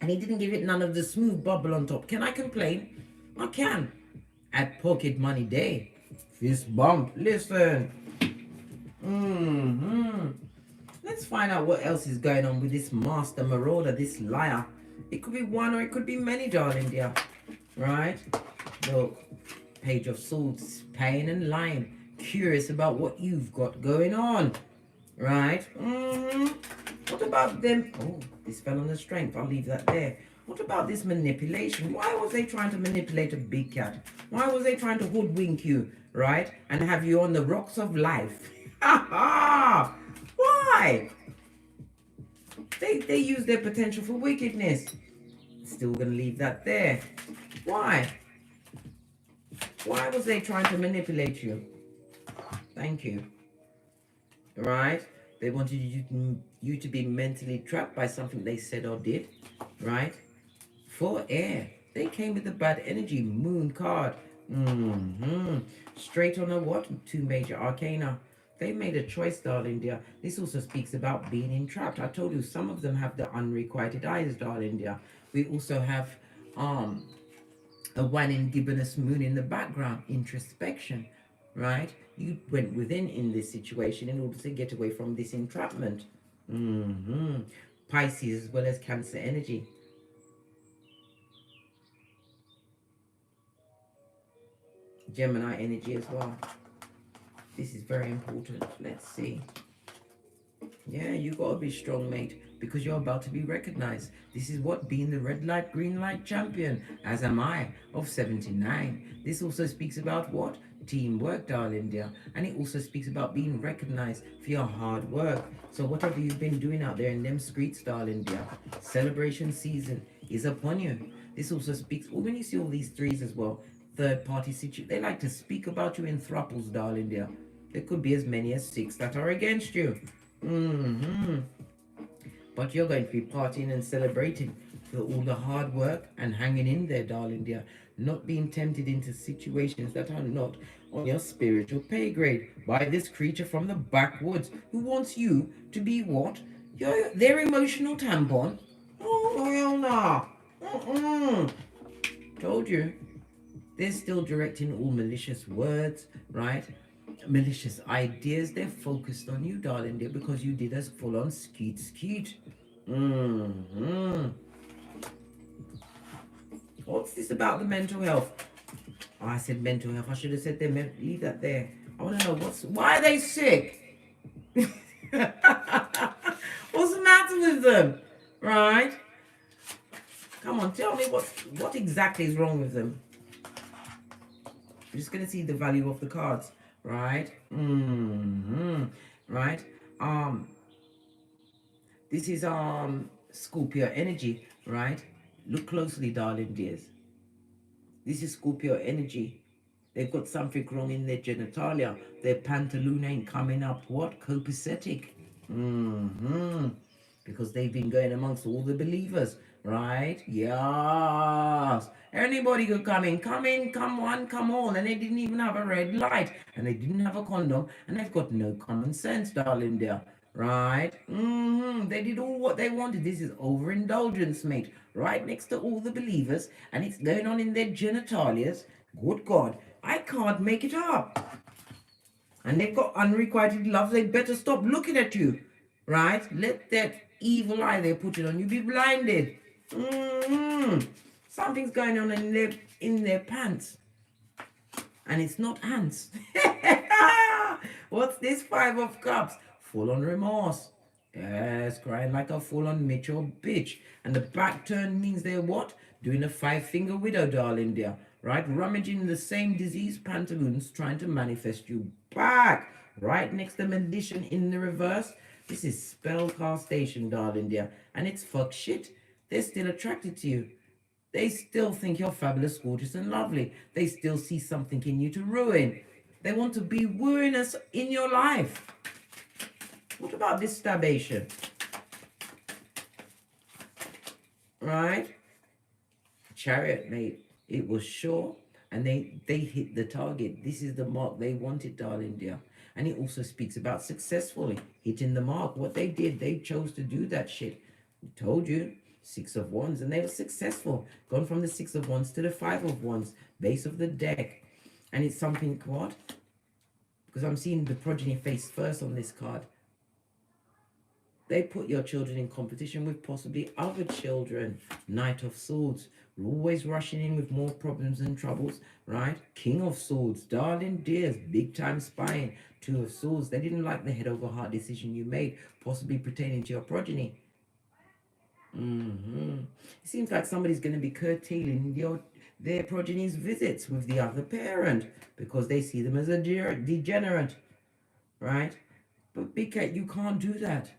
And he didn't give it none of the smooth bubble on top. Can I complain? I can. At Pocket Money Day. Fist bump. Listen. Let's find out what else is going on with this master marauder, this liar. It could be one or it could be many, darling dear. Right? Look. Page of Swords. Pain and lying. Curious about what you've got going on. Right? What about them? Oh, this fell on the strength. I'll leave that there. What about this manipulation? Why was they trying to manipulate a big cat? Why was they trying to hoodwink you, right? And have you on the rocks of life? Ha ha! Why? They use their potential for wickedness. Still gonna leave that there. Why? Why was they trying to manipulate you? Thank you. Right? They wanted you to be mentally trapped by something they said or did, right? For air. They came with the bad energy. Moon card. Straight on a what? 2 major arcana. They made a choice, darling dear. This also speaks about being entrapped. I told you some of them have the unrequited eyes, darling dear. We also have a one in gibbonous moon in the background. Introspection, right? You went within in this situation in order to get away from this entrapment. Pisces as well as Cancer energy. Gemini energy as well. This is very important. Let's see. Yeah, you gotta be strong, mate, because you're about to be recognized. This is what being the red light, green light champion, as am I, of 79. This also speaks about what? Teamwork, darling dear. And it also speaks about being recognized for your hard work. So whatever you've been doing out there in them streets, darling dear, celebration season is upon you. This also speaks, when you see all these threes as well, third party situation, they like to speak about you in thruples, darling dear. There could be as many as 6 that are against you. But you're going to be partying and celebrating for all the hard work and hanging in there, darling dear. Not being tempted into situations that are not on your spiritual pay grade by this creature from the backwoods who wants you to be what? Their emotional tampon? Oh, hell nah. Told you. They're still directing all malicious words, right? Malicious ideas. They're focused on you, darling dear, because you did us full on skeet. What's this about the mental health? Oh, I said mental health. I should have said leave that there. I want to know why are they sick? What's the matter with them? Right? Come on, tell me what exactly is wrong with them. I'm just gonna see the value of the cards, right? Right? This is Scorpio energy, right? Look closely, darling dears. This is Scorpio energy. They've got something wrong in their genitalia. Their pantaloon ain't coming up. What? Copacetic. Because they've been going amongst all the believers, right? Yes. Anybody could come in, come on, come on. And they didn't even have a red light. And they didn't have a condom. And they've got no common sense, darling dear. Right? They did all what they wanted. This is overindulgence, mate. Right next to all the believers. And it's going on in their genitalias. Good God. I can't make it up. And they've got unrequited love. They better stop looking at you. Right? Let that evil eye they put it on you be blinded. Something's going on in their pants. And it's not ants. What's this 5 of Cups? Full on remorse. Yes, crying like a full on mature bitch. And the back turn means they're what? Doing a 5-finger widow, darling dear. Right? Rummaging the same diseased pantaloons, trying to manifest you back. Right next to Magician in the reverse. This is spellcastation, darling dear. And it's fuck shit. They're still attracted to you. They still think you're fabulous, gorgeous, and lovely. They still see something in you to ruin. They want to be wooing us in your life. What about this stabation? Right? Chariot, mate. It was sure, and they hit the target. This is the mark they wanted, darling dear. And it also speaks about successfully hitting the mark. What they did, they chose to do that shit. I told you, 6 of Wands, and they were successful. Gone from the 6 of Wands to the 5 of Wands, base of the deck. And it's something, what? Because I'm seeing the progeny face first on this card. They put your children in competition with possibly other children. Knight of Swords. We're always rushing in with more problems and troubles, right? King of Swords. Darling dears. Big time spying. 2 of Swords. They didn't like the head over heart decision you made, possibly pertaining to your progeny. It seems like somebody's going to be curtailing their progeny's visits with the other parent because they see them as a degenerate, right? But Big Cat, you can't do that.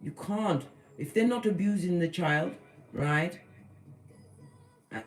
You can't. If they're not abusing the child, right,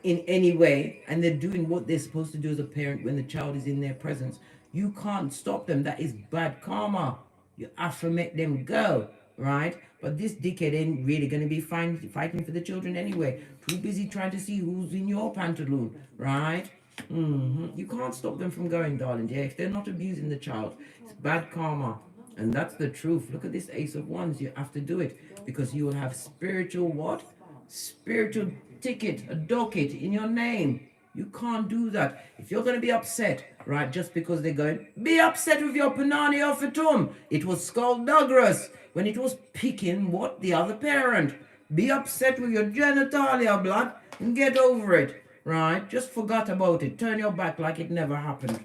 in any way, and they're doing what they're supposed to do as a parent when the child is in their presence, you can't stop them. That is bad karma. You have to make them go, right? But this dickhead ain't really going to be fighting for the children anyway. Too busy trying to see who's in your pantaloon, right? You can't stop them from going, darling. Yeah, if they're not abusing the child, it's bad karma. And that's the truth. Look at this Ace of Wands. You have to do it because you will have spiritual what? Spiritual ticket, a docket in your name. You can't do that. If you're going to be upset, right, just because they're going, be upset with your Panani or Fatum. It was skullduggerous when it was picking what? The other parent. Be upset with your genitalia, blood, and get over it, right? Just forgot about it. Turn your back like it never happened.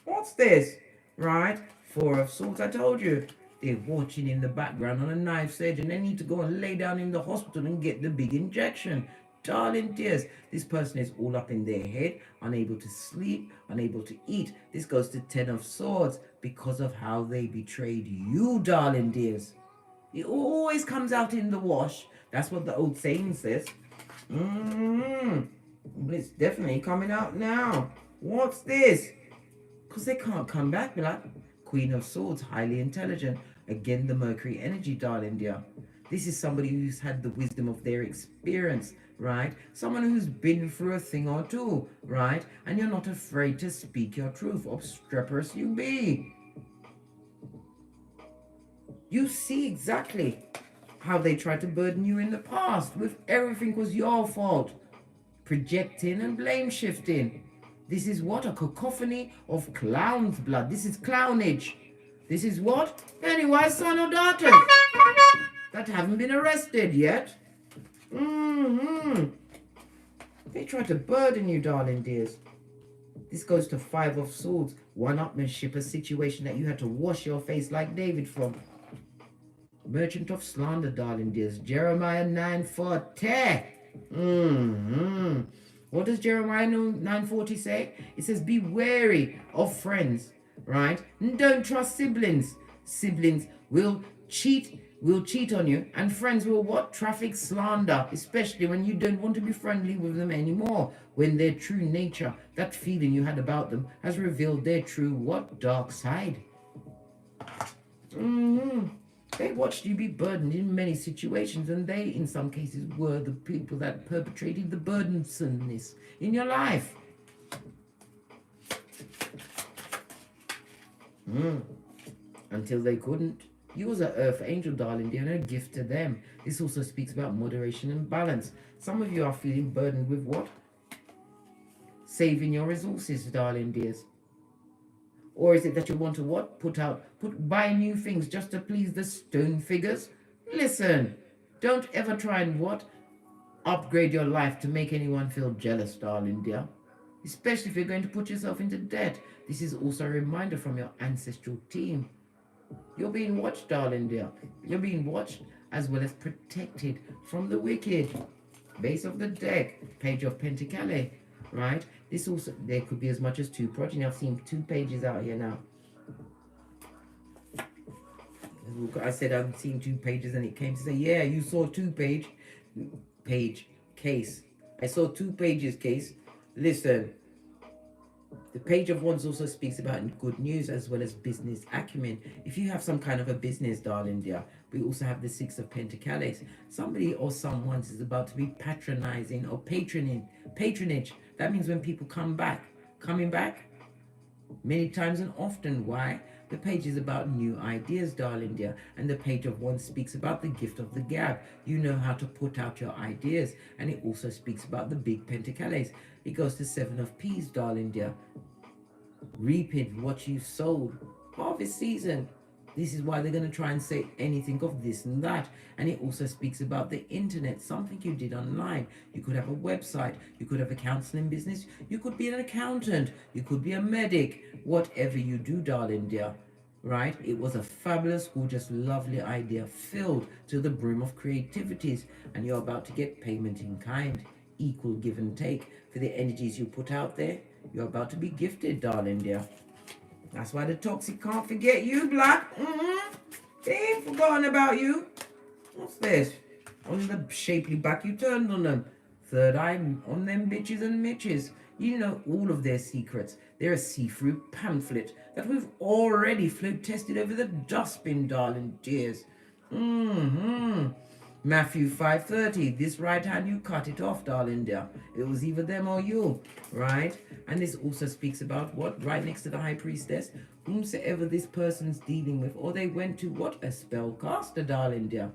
What's this? Right? 4 of Swords, I told you. They're watching in the background on a knife's edge and they need to go and lay down in the hospital and get the big injection. Darling dears, this person is all up in their head, unable to sleep, unable to eat. This goes to 10 of Swords because of how they betrayed you, darling dears. It always comes out in the wash. That's what the old saying says. It's definitely coming out now. What's this? Because they can't come back. Be like, Queen of Swords, highly intelligent. Again, the Mercury energy, darling dear. This is somebody who's had the wisdom of their experience, right? Someone who's been through a thing or two, right? And you're not afraid to speak your truth. Obstreperous you be. You see exactly how they tried to burden you in the past with everything was your fault. Projecting and blame shifting. This is what? A cacophony of clown's blood. This is clownage. This is what? Pennywise son or daughters that haven't been arrested yet. They try to burden you, darling dears. This goes to 5 of Swords. One-upmanship, a situation that you had to wash your face like David from. Merchant of slander, darling dears. Jeremiah 9:40. What does Jeremiah 9:40 say? It says, be wary of friends, right? And don't trust siblings. Siblings will cheat on you, and friends will what? Traffic slander, especially when you don't want to be friendly with them anymore, when their true nature, that feeling you had about them, has revealed their true what? Dark side. They watched you be burdened in many situations, and they, in some cases, were the people that perpetrated the burdensomeness in your life. Until they couldn't. You was an earth angel, darling dear, and a gift to them. This also speaks about moderation and balance. Some of you are feeling burdened with what? Saving your resources, darling dears. Or is it that you want to what? Buy new things just to please the stone figures? Listen, don't ever try and what? Upgrade your life to make anyone feel jealous, darling dear. Especially if you're going to put yourself into debt. This is also a reminder from your ancestral team. You're being watched, darling dear. You're being watched as well as protected from the wicked. Base of the deck, Page of Pentacles, right? This also, there could be as much as 2 progeny. I've seen 2 pages out here now. I said I'm seeing 2 pages and it came to say, yeah, you saw 2 page, case. I saw 2 pages, case. Listen, the Page of Wands also speaks about good news as well as business acumen. If you have some kind of a business, darling dear, We also have the Six of Pentacles. Somebody or someone is about to be patronizing or patronage. That means when people coming back, many times and often. Why? The page is about new ideas, darling dear. And the page of one speaks about the gift of the gab. You know how to put out your ideas. And it also speaks about the big pentacles. It goes to Seven of Peas, darling dear. Reaping what you sowed. Harvest season. This is why they're going to try and say anything of this and that. And it also speaks about the internet, something you did online. You could have a website. You could have a counseling business. You could be an accountant. You could be a medic. Whatever you do, darling dear. Right? It was a fabulous, gorgeous, lovely idea filled to the brim of creativities. And you're about to get payment in kind. Equal give and take for the energies you put out there. You're about to be gifted, darling dear. That's why the toxic can't forget you, Black. They ain't forgotten about you. What's this? On the shapely back you turned on them. Third eye on them bitches and mitches. You know all of their secrets. They're a see-through pamphlet that we've already float tested over the dustbin, darling dears. Matthew 5:30, this right hand you cut it off, darling dear. It was either them or you, right? And this also speaks about what? Right next to the high priestess, whomsoever this person's dealing with, or they went to what? A spellcaster, darling dear.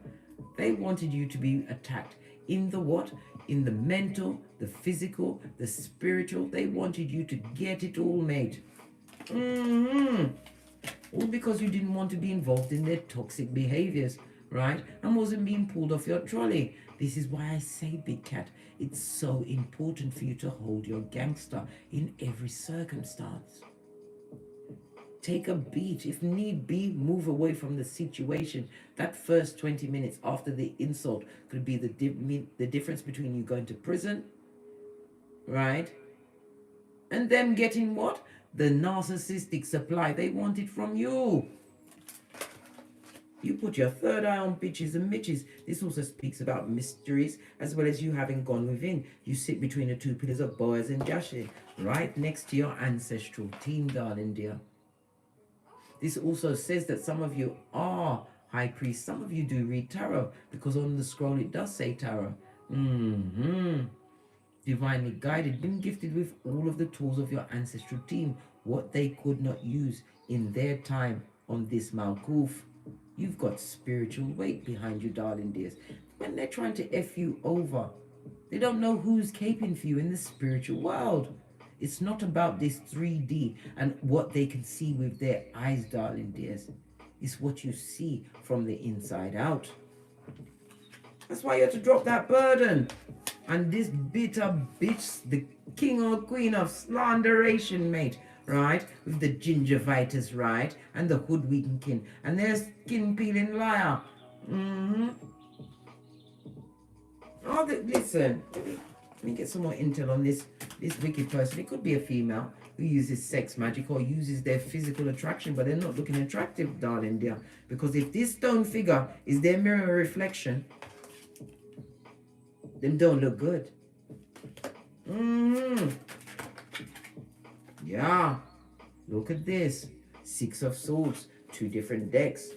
They wanted you to be attacked in the what? In the mental, the physical, the spiritual. They wanted you to get it all, mate. All because you didn't want to be involved in their toxic behaviors, right? And wasn't being pulled off your trolley. This is why I say, Big Cat, it's so important for you to hold your gangster in every circumstance. Take a beat. If need be, move away from the situation. That first 20 minutes after the insult could be the difference between you going to prison, right? And them getting what? The narcissistic supply they wanted from you. You put your third eye on bitches and mitches. This also speaks about mysteries as well as you having gone within. You sit between the two pillars of Boaz and Jashir, right next to your ancestral team, darling dear. This also says that some of you are high priests. Some of you do read tarot because on the scroll it does say tarot. Divinely guided, been gifted with all of the tools of your ancestral team, what they could not use in their time on this Malkuth. You've got spiritual weight behind you, darling dears. When they're trying to F you over, they don't know who's caping for you in the spiritual world. It's not about this 3D and what they can see with their eyes, darling dears. It's what you see from the inside out. That's why you have to drop that burden. And this bitter bitch, the king or queen of slanderation, mate, right? With the gingivitis, right? And the hoodwinking. And their skin peeling liar. Oh, listen. Let me get some more intel on this wicked person. It could be a female who uses sex magic or uses their physical attraction, but they're not looking attractive, darling dear. Because if this stone figure is their mirror reflection, them don't look good. Yeah. Look at this. Six of Swords. 2 different decks.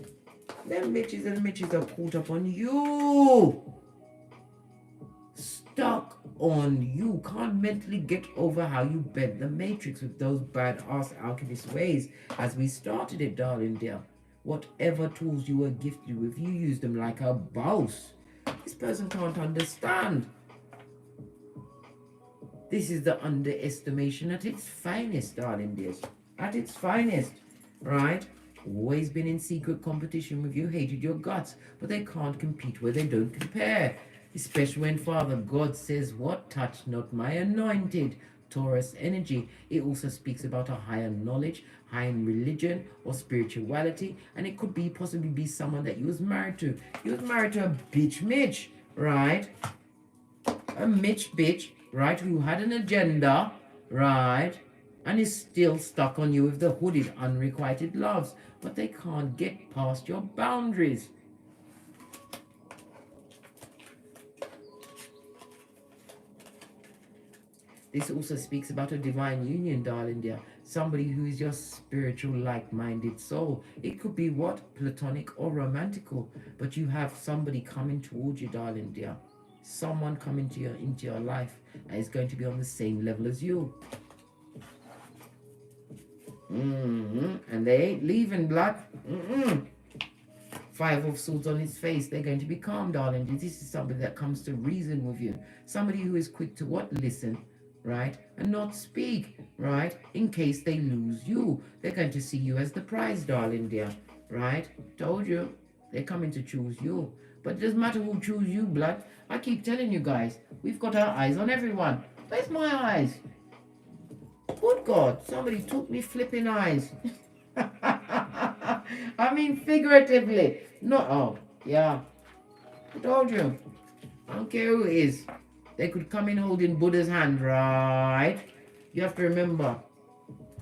Them bitches and mitches are caught up on you. Stuck on you. Can't mentally get over how you bent the matrix with those bad-ass alchemist ways as we started it, darling dear. Whatever tools you were gifted with, you used them like a boss. This person can't understand. This is the underestimation at its finest, darling dears. At its finest, right? Always been in secret competition with you, hated your guts, but they can't compete where they don't compare. Especially when Father God says, what? Touch not my anointed. Taurus energy. It also speaks about a higher knowledge, high in religion or spirituality, and it could be possibly be someone that you was married to. You was married to a bitch Mitch, right? A Mitch bitch, right? Who had an agenda, right? And is still stuck on you with the hooded, unrequited loves, but they can't get past your boundaries. This also speaks about a divine union, darling dear. somebody who is your spiritual, like-minded soul. It could be what? Platonic or romantical. But you have somebody coming towards you, darling dear. Someone coming to into your life and is going to be on the same level as you. And they ain't leaving, blood. Five of Swords on his face. They're going to be calm, darling. This is somebody that comes to reason with you. Somebody who is quick to what? Listen, right? And not speak, right? In case they lose you. They're going to see you as the prize, darling dear, right? Told you. They're coming to choose you. But it doesn't matter who choose you, blood. I keep telling you guys, we've got our eyes on everyone. Where's my eyes? Good God, somebody took me flipping eyes. I mean figuratively. No, oh, yeah. I told you. I don't care who it is. They could come in holding Buddha's hand, right? You have to remember,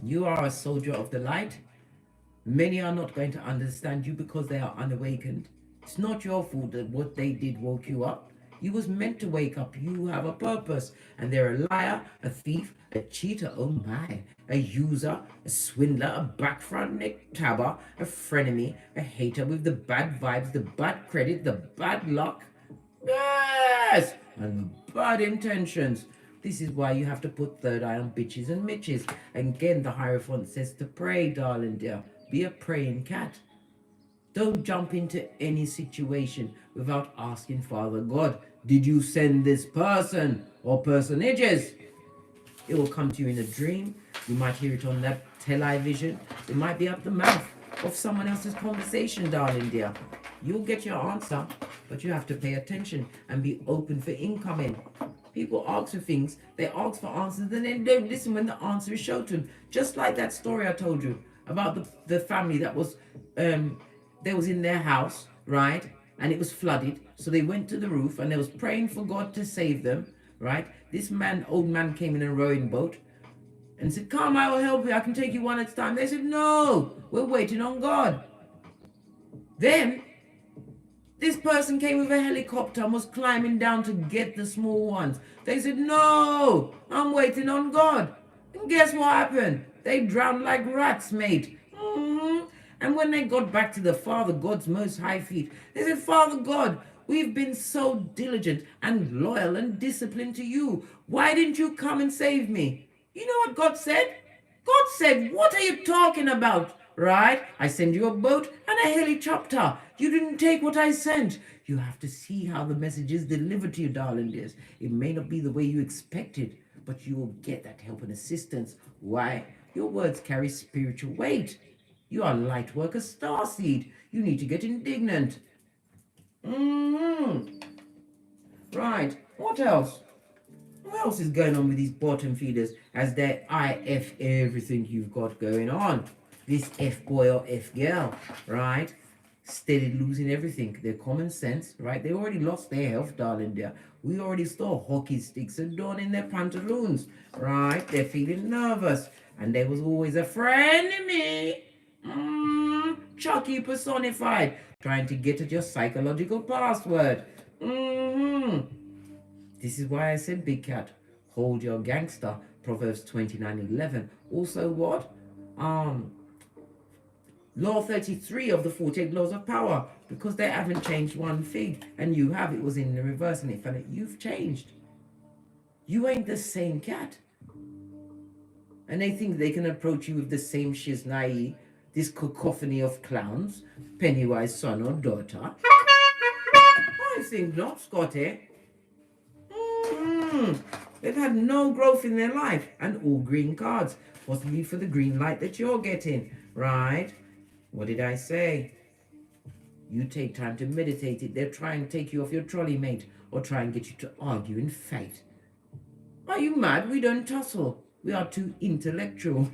you are a soldier of the light. Many are not going to understand you because they are unawakened. It's not your fault that what they did woke you up. You was meant to wake up. You have a purpose. And they're a liar, a thief, a cheater, oh my, a user, a swindler, a back front neck tabber, a frenemy, a hater with the bad vibes, the bad credit, the bad luck. Yes! And bad intentions. This is why you have to put third eye on bitches and mitches. And again, the Hierophant says to pray, darling dear. Be a praying cat. Don't jump into any situation without asking Father God, did you send this person or personages? It will come to you in a dream. You might hear it on that television. It might be out the mouth of someone else's conversation, darling dear. You'll get your answer, but you have to pay attention and be open for incoming. People ask for things, they ask for answers, and then don't listen when the answer is shown to them. Just like that story I told you about the family that was, they was in their house, right? And it was flooded. So they went to the roof and they was praying for God to save them, right? This man, old man, came in a rowing boat and said, come, I will help you. I can take you one at a time. They said, no, we're waiting on God. Then this person came with a helicopter and was climbing down to get the small ones. They said, no, I'm waiting on God. And guess what happened? They drowned like rats, mate. And when they got back to the Father God's most high feet, they said, Father God, we've been so diligent and loyal and disciplined to you. Why didn't you come and save me? You know what God said? God said, what are you talking about? Right? I send you a boat and a helicopter. You didn't take what I sent. You have to see how the message is delivered to you, darling dears. It may not be the way you expected, but you will get that help and assistance. Why? Your words carry spiritual weight. You are light worker starseed. You need to get indignant. Right. What else? What else is going on with these bottom feeders as they IF everything you've got going on? This F boy or F girl, right? Steady losing everything. Their common sense, right? They already lost their health, darling dear. We already saw hockey sticks adorning their pantaloons, right? They're feeling nervous. And there was always a frenemy. Chucky personified, trying to get at your psychological password. This is why I said, big cat, hold your gangster. Proverbs 29:11. Also what? Law 33 of the 48 laws of power, because they haven't changed one thing, and you have. It was in the reverse, and it found that you've changed. You ain't the same cat. And they think they can approach you with the same shiznai, this cacophony of clowns, Pennywise son or daughter. I think not, Scotty. They've had no growth in their life, and all green cards, possibly for the green light that you're getting, right? What did I say? You take time to meditate it. They'll try and take you off your trolley, mate, or try and get you to argue and fight. Are you mad? We don't tussle. We are too intellectual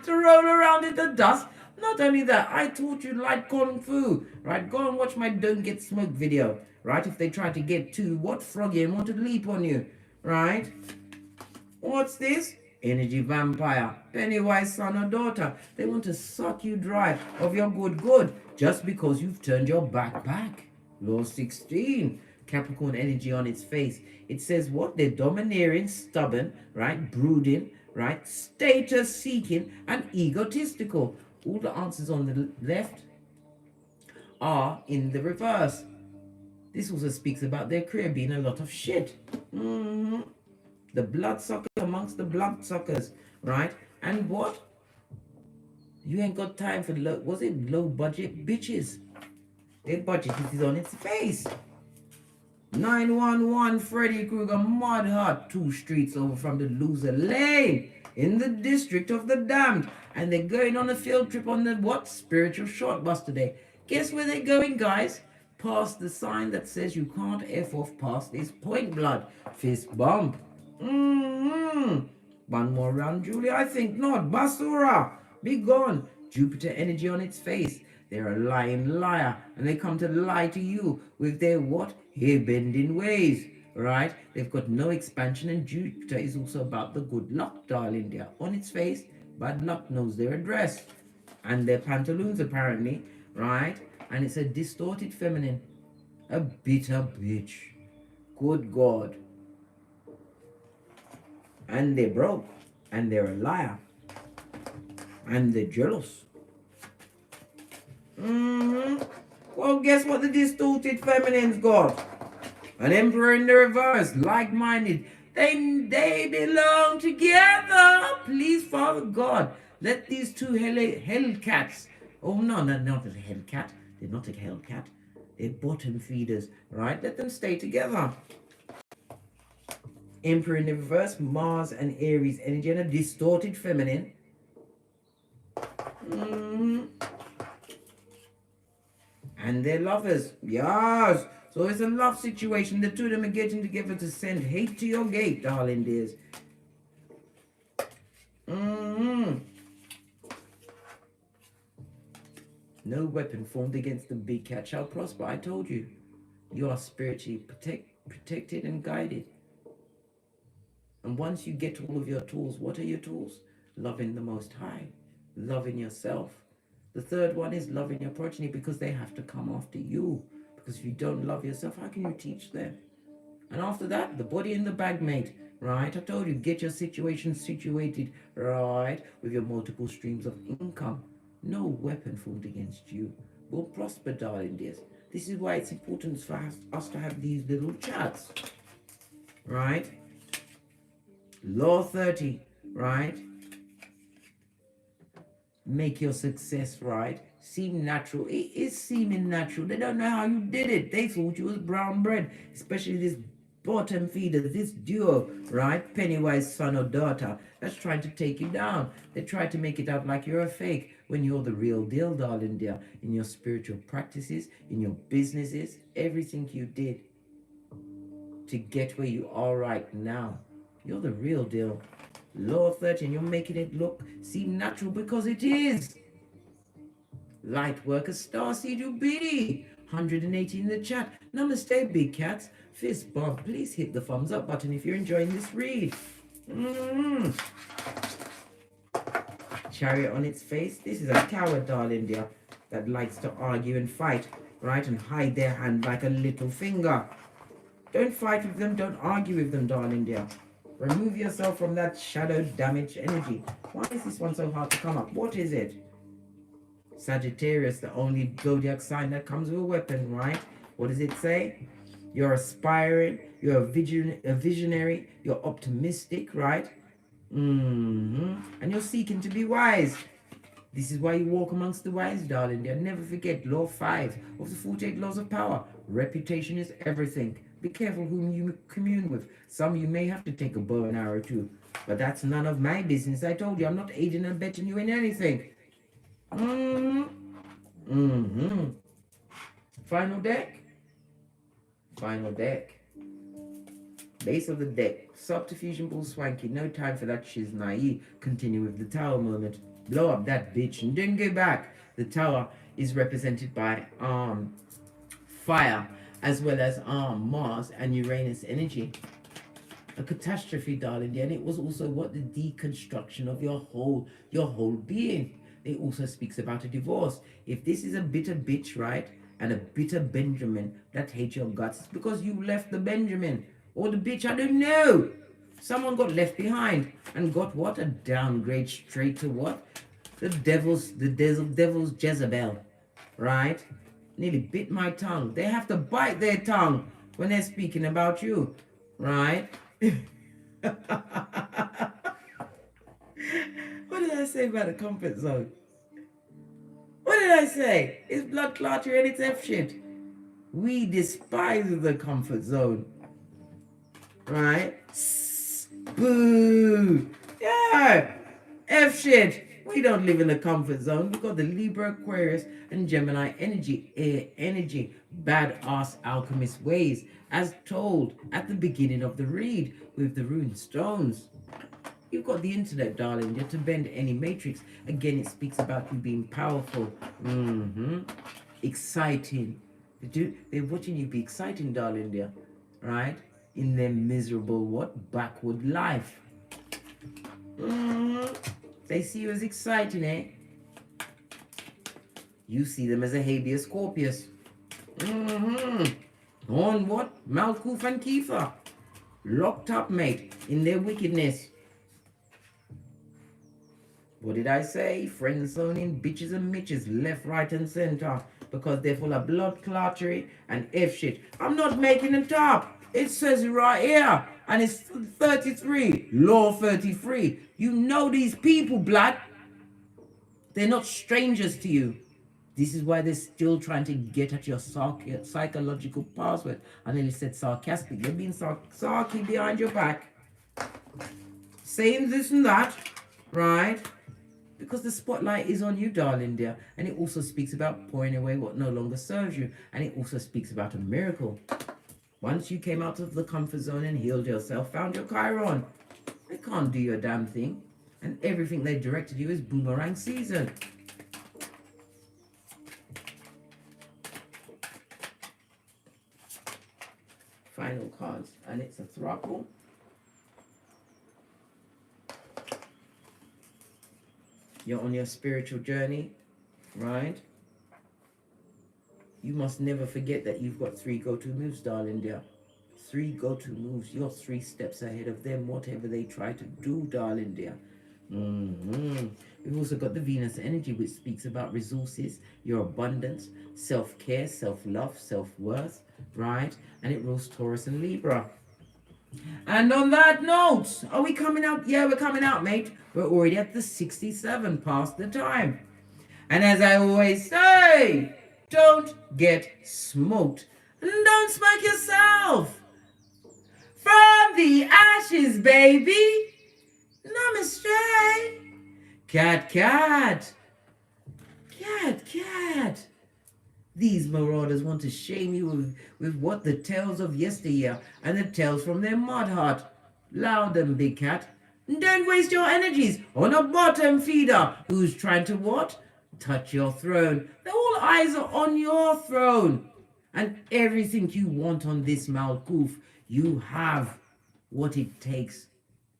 to roll around in the dust. Not only that, I taught you light kung fu, right? Go and watch my Don't Get Smoked video, right? If they try to get too froggy and want to leap on you, right? What's this? Energy vampire, Pennywise son or daughter. They want to suck you dry of your good just because you've turned your back. Law 16, Capricorn energy on its face. It says what? They're domineering, stubborn, right? Brooding, right? Status seeking and egotistical. All the answers on the left are in the reverse. This also speaks about their career being a lot of shit. The bloodsucker amongst the bloodsuckers, right? And what? You ain't got time for low budget bitches. Their budget is on its face. 911 Freddy Krueger Mud Hut, 2 streets over from the loser lane in the district of the damned. And they're going on a field trip on the what? Spiritual short bus today. Guess where they're going, guys? Past the sign that says you can't F off past this point blood. Fist bump. One more round, Julie? I think not. Basura. Be gone. Jupiter energy on its face. They're a lying liar, and they come to lie to you with their what? Hair-bending ways, right? They've got no expansion, and Jupiter is also about the good luck, darling. They're on its face. Bad luck knows their address. And their pantaloons, apparently, right? And it's a distorted feminine. A bitter bitch. Good God. And they're broke. And they're a liar. And they're jealous. Well, guess what the distorted feminine's got? An emperor in the reverse, like-minded. They belong together. Please, Father God, let these two hellcats. Oh no, not a hellcat. They're not a hellcat. They're bottom feeders, right? Let them stay together. Emperor in the reverse, Mars and Aries energy, and a distorted feminine. And they're lovers. Yes. So it's a love situation. The two of them are getting together to send hate to your gate, darling dears. No weapon formed against the big cat shall prosper. I told you. You are spiritually protected and guided. And once you get all of your tools, what are your tools? Loving the Most High. Loving yourself. The third one is loving your progeny, because they have to come after you. Because if you don't love yourself, how can you teach them? And after that, the body in the bag, mate. Right? I told you, get your situation situated, right, with your multiple streams of income. No weapon formed against you will prosper, darling dears. This is why it's important for us to have these little chats. Right? Law 30, right? Make your success, right, seem natural. It is seeming natural. They don't know how you did it. They thought you was brown bread, especially this bottom feeder, this duo, right? Pennywise son or daughter that's trying to take you down. They try to make it out like you're a fake when you're the real deal, darling dear. In your spiritual practices, in your businesses, everything you did to get where you are right now, you're the real deal. Law 13, you're making it seem natural, because it is. Light worker, starseed you be. 180 in the chat. Namaste, big cats. Fist bump. Please hit the thumbs up button if you're enjoying this read. Chariot on its face. This is a coward, darling dear, that likes to argue and fight, right, and hide their hand like a little finger. Don't fight with them. Don't argue with them, darling dear. Remove yourself from that shadow damage energy. Why is this one so hard to come up? What is it? Sagittarius, the only zodiac sign that comes with a weapon, right? What does it say? You're aspiring, you're a visionary, you're optimistic, right? And you're seeking to be wise. This is why you walk amongst the wise, darling. They'll never forget law 5 of the 48 laws of power. Reputation is everything. Be careful whom you commune with. Some you may have to take a bow and arrow to, but that's none of my business. I told you, I'm not aiding and abetting you in anything. Final deck. Final deck. Base of the deck. Subterfusion bullswankey. No time for that shiznai. Continue with the tower moment. Blow up that bitch and then get back. The tower is represented by fire, as well as Mars and Uranus energy. A catastrophe, darling, and it was also what the deconstruction of your whole being. It also speaks about a divorce. If this is a bitter bitch, right, and a bitter Benjamin that hates your guts, it's because you left the Benjamin or the bitch, I don't know. Someone got left behind and got what? A downgrade straight to what? The devil's Jezebel, right? Nearly bit my tongue. They have to bite their tongue when they're speaking about you, right? What did I say about the comfort zone? What did I say? It's blood clotting and it's F shit. We despise the comfort zone, right? Boo! Yeah! F shit! We don't live in the comfort zone. We've got the Libra, Aquarius, and Gemini energy, air energy, badass alchemist ways, as told at the beginning of the read with the rune stones. You've got the internet, darling. You're to bend any matrix. Again, it speaks about you being powerful. Exciting. They're watching you be exciting, darling, dear. Right? In their miserable, what? Backward life. They see you as exciting, eh? You see them as a habeas corpus. On what? Malkuth and Kiefer. Locked up, mate, in their wickedness. What did I say? Friend zoning, bitches and mitches, left, right, and center, because they're full of blood clottery and F shit. I'm not making it up. It says it right here, and it's 33, law 33. You know these people, blood. They're not strangers to you. This is why they're still trying to get at your psychological password. I nearly said sarcastic. You're being sarky behind your back, saying this and that, right? Because the spotlight is on you, darling dear. And it also speaks about pouring away what no longer serves you. And it also speaks about a miracle. Once you came out of the comfort zone and healed yourself, found your Chiron, they can't do your damn thing. And everything they directed you is boomerang season. Final cards. And it's a throuple. You're on your spiritual journey, right? You must never forget that you've got 3 go-to moves, darling dear. 3 go-to moves. You're 3 steps ahead of them, whatever they try to do, darling dear. We've also got the Venus energy, which speaks about resources, your abundance, self-care, self-love, self-worth, right? And it rules Taurus and Libra. And on that note, are we coming out? Yeah, we're coming out, mate. We're already at the 67 past the time. And as I always say, don't get smoked. And don't smoke yourself. From the ashes, baby. Namaste. Cat, cat. Cat, cat. These marauders want to shame you with what? The tales of yesteryear and the tales from their mud hut. Loud them, big cat. Don't waste your energies on a bottom feeder who's trying to what? Touch your throne. All eyes are on your throne. And everything you want on this Malkuth, you have what it takes.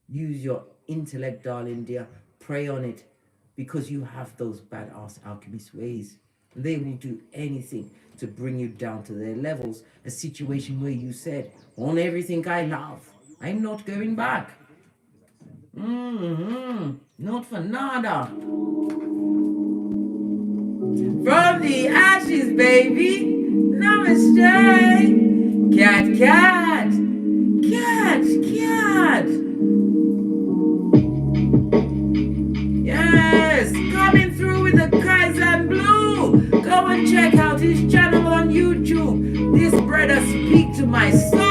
Use your intellect, darling dear. Pray on it, because you have those badass alchemist ways. They will do anything to bring you down to their levels. A situation where you said, on everything I love, I'm not going back. Not for nada. From the ashes, baby. Namaste. Cat, cat. Cat, cat. Yes, coming through with the Kaizen Blue. Go and check out his channel on YouTube. This brother speak to my soul.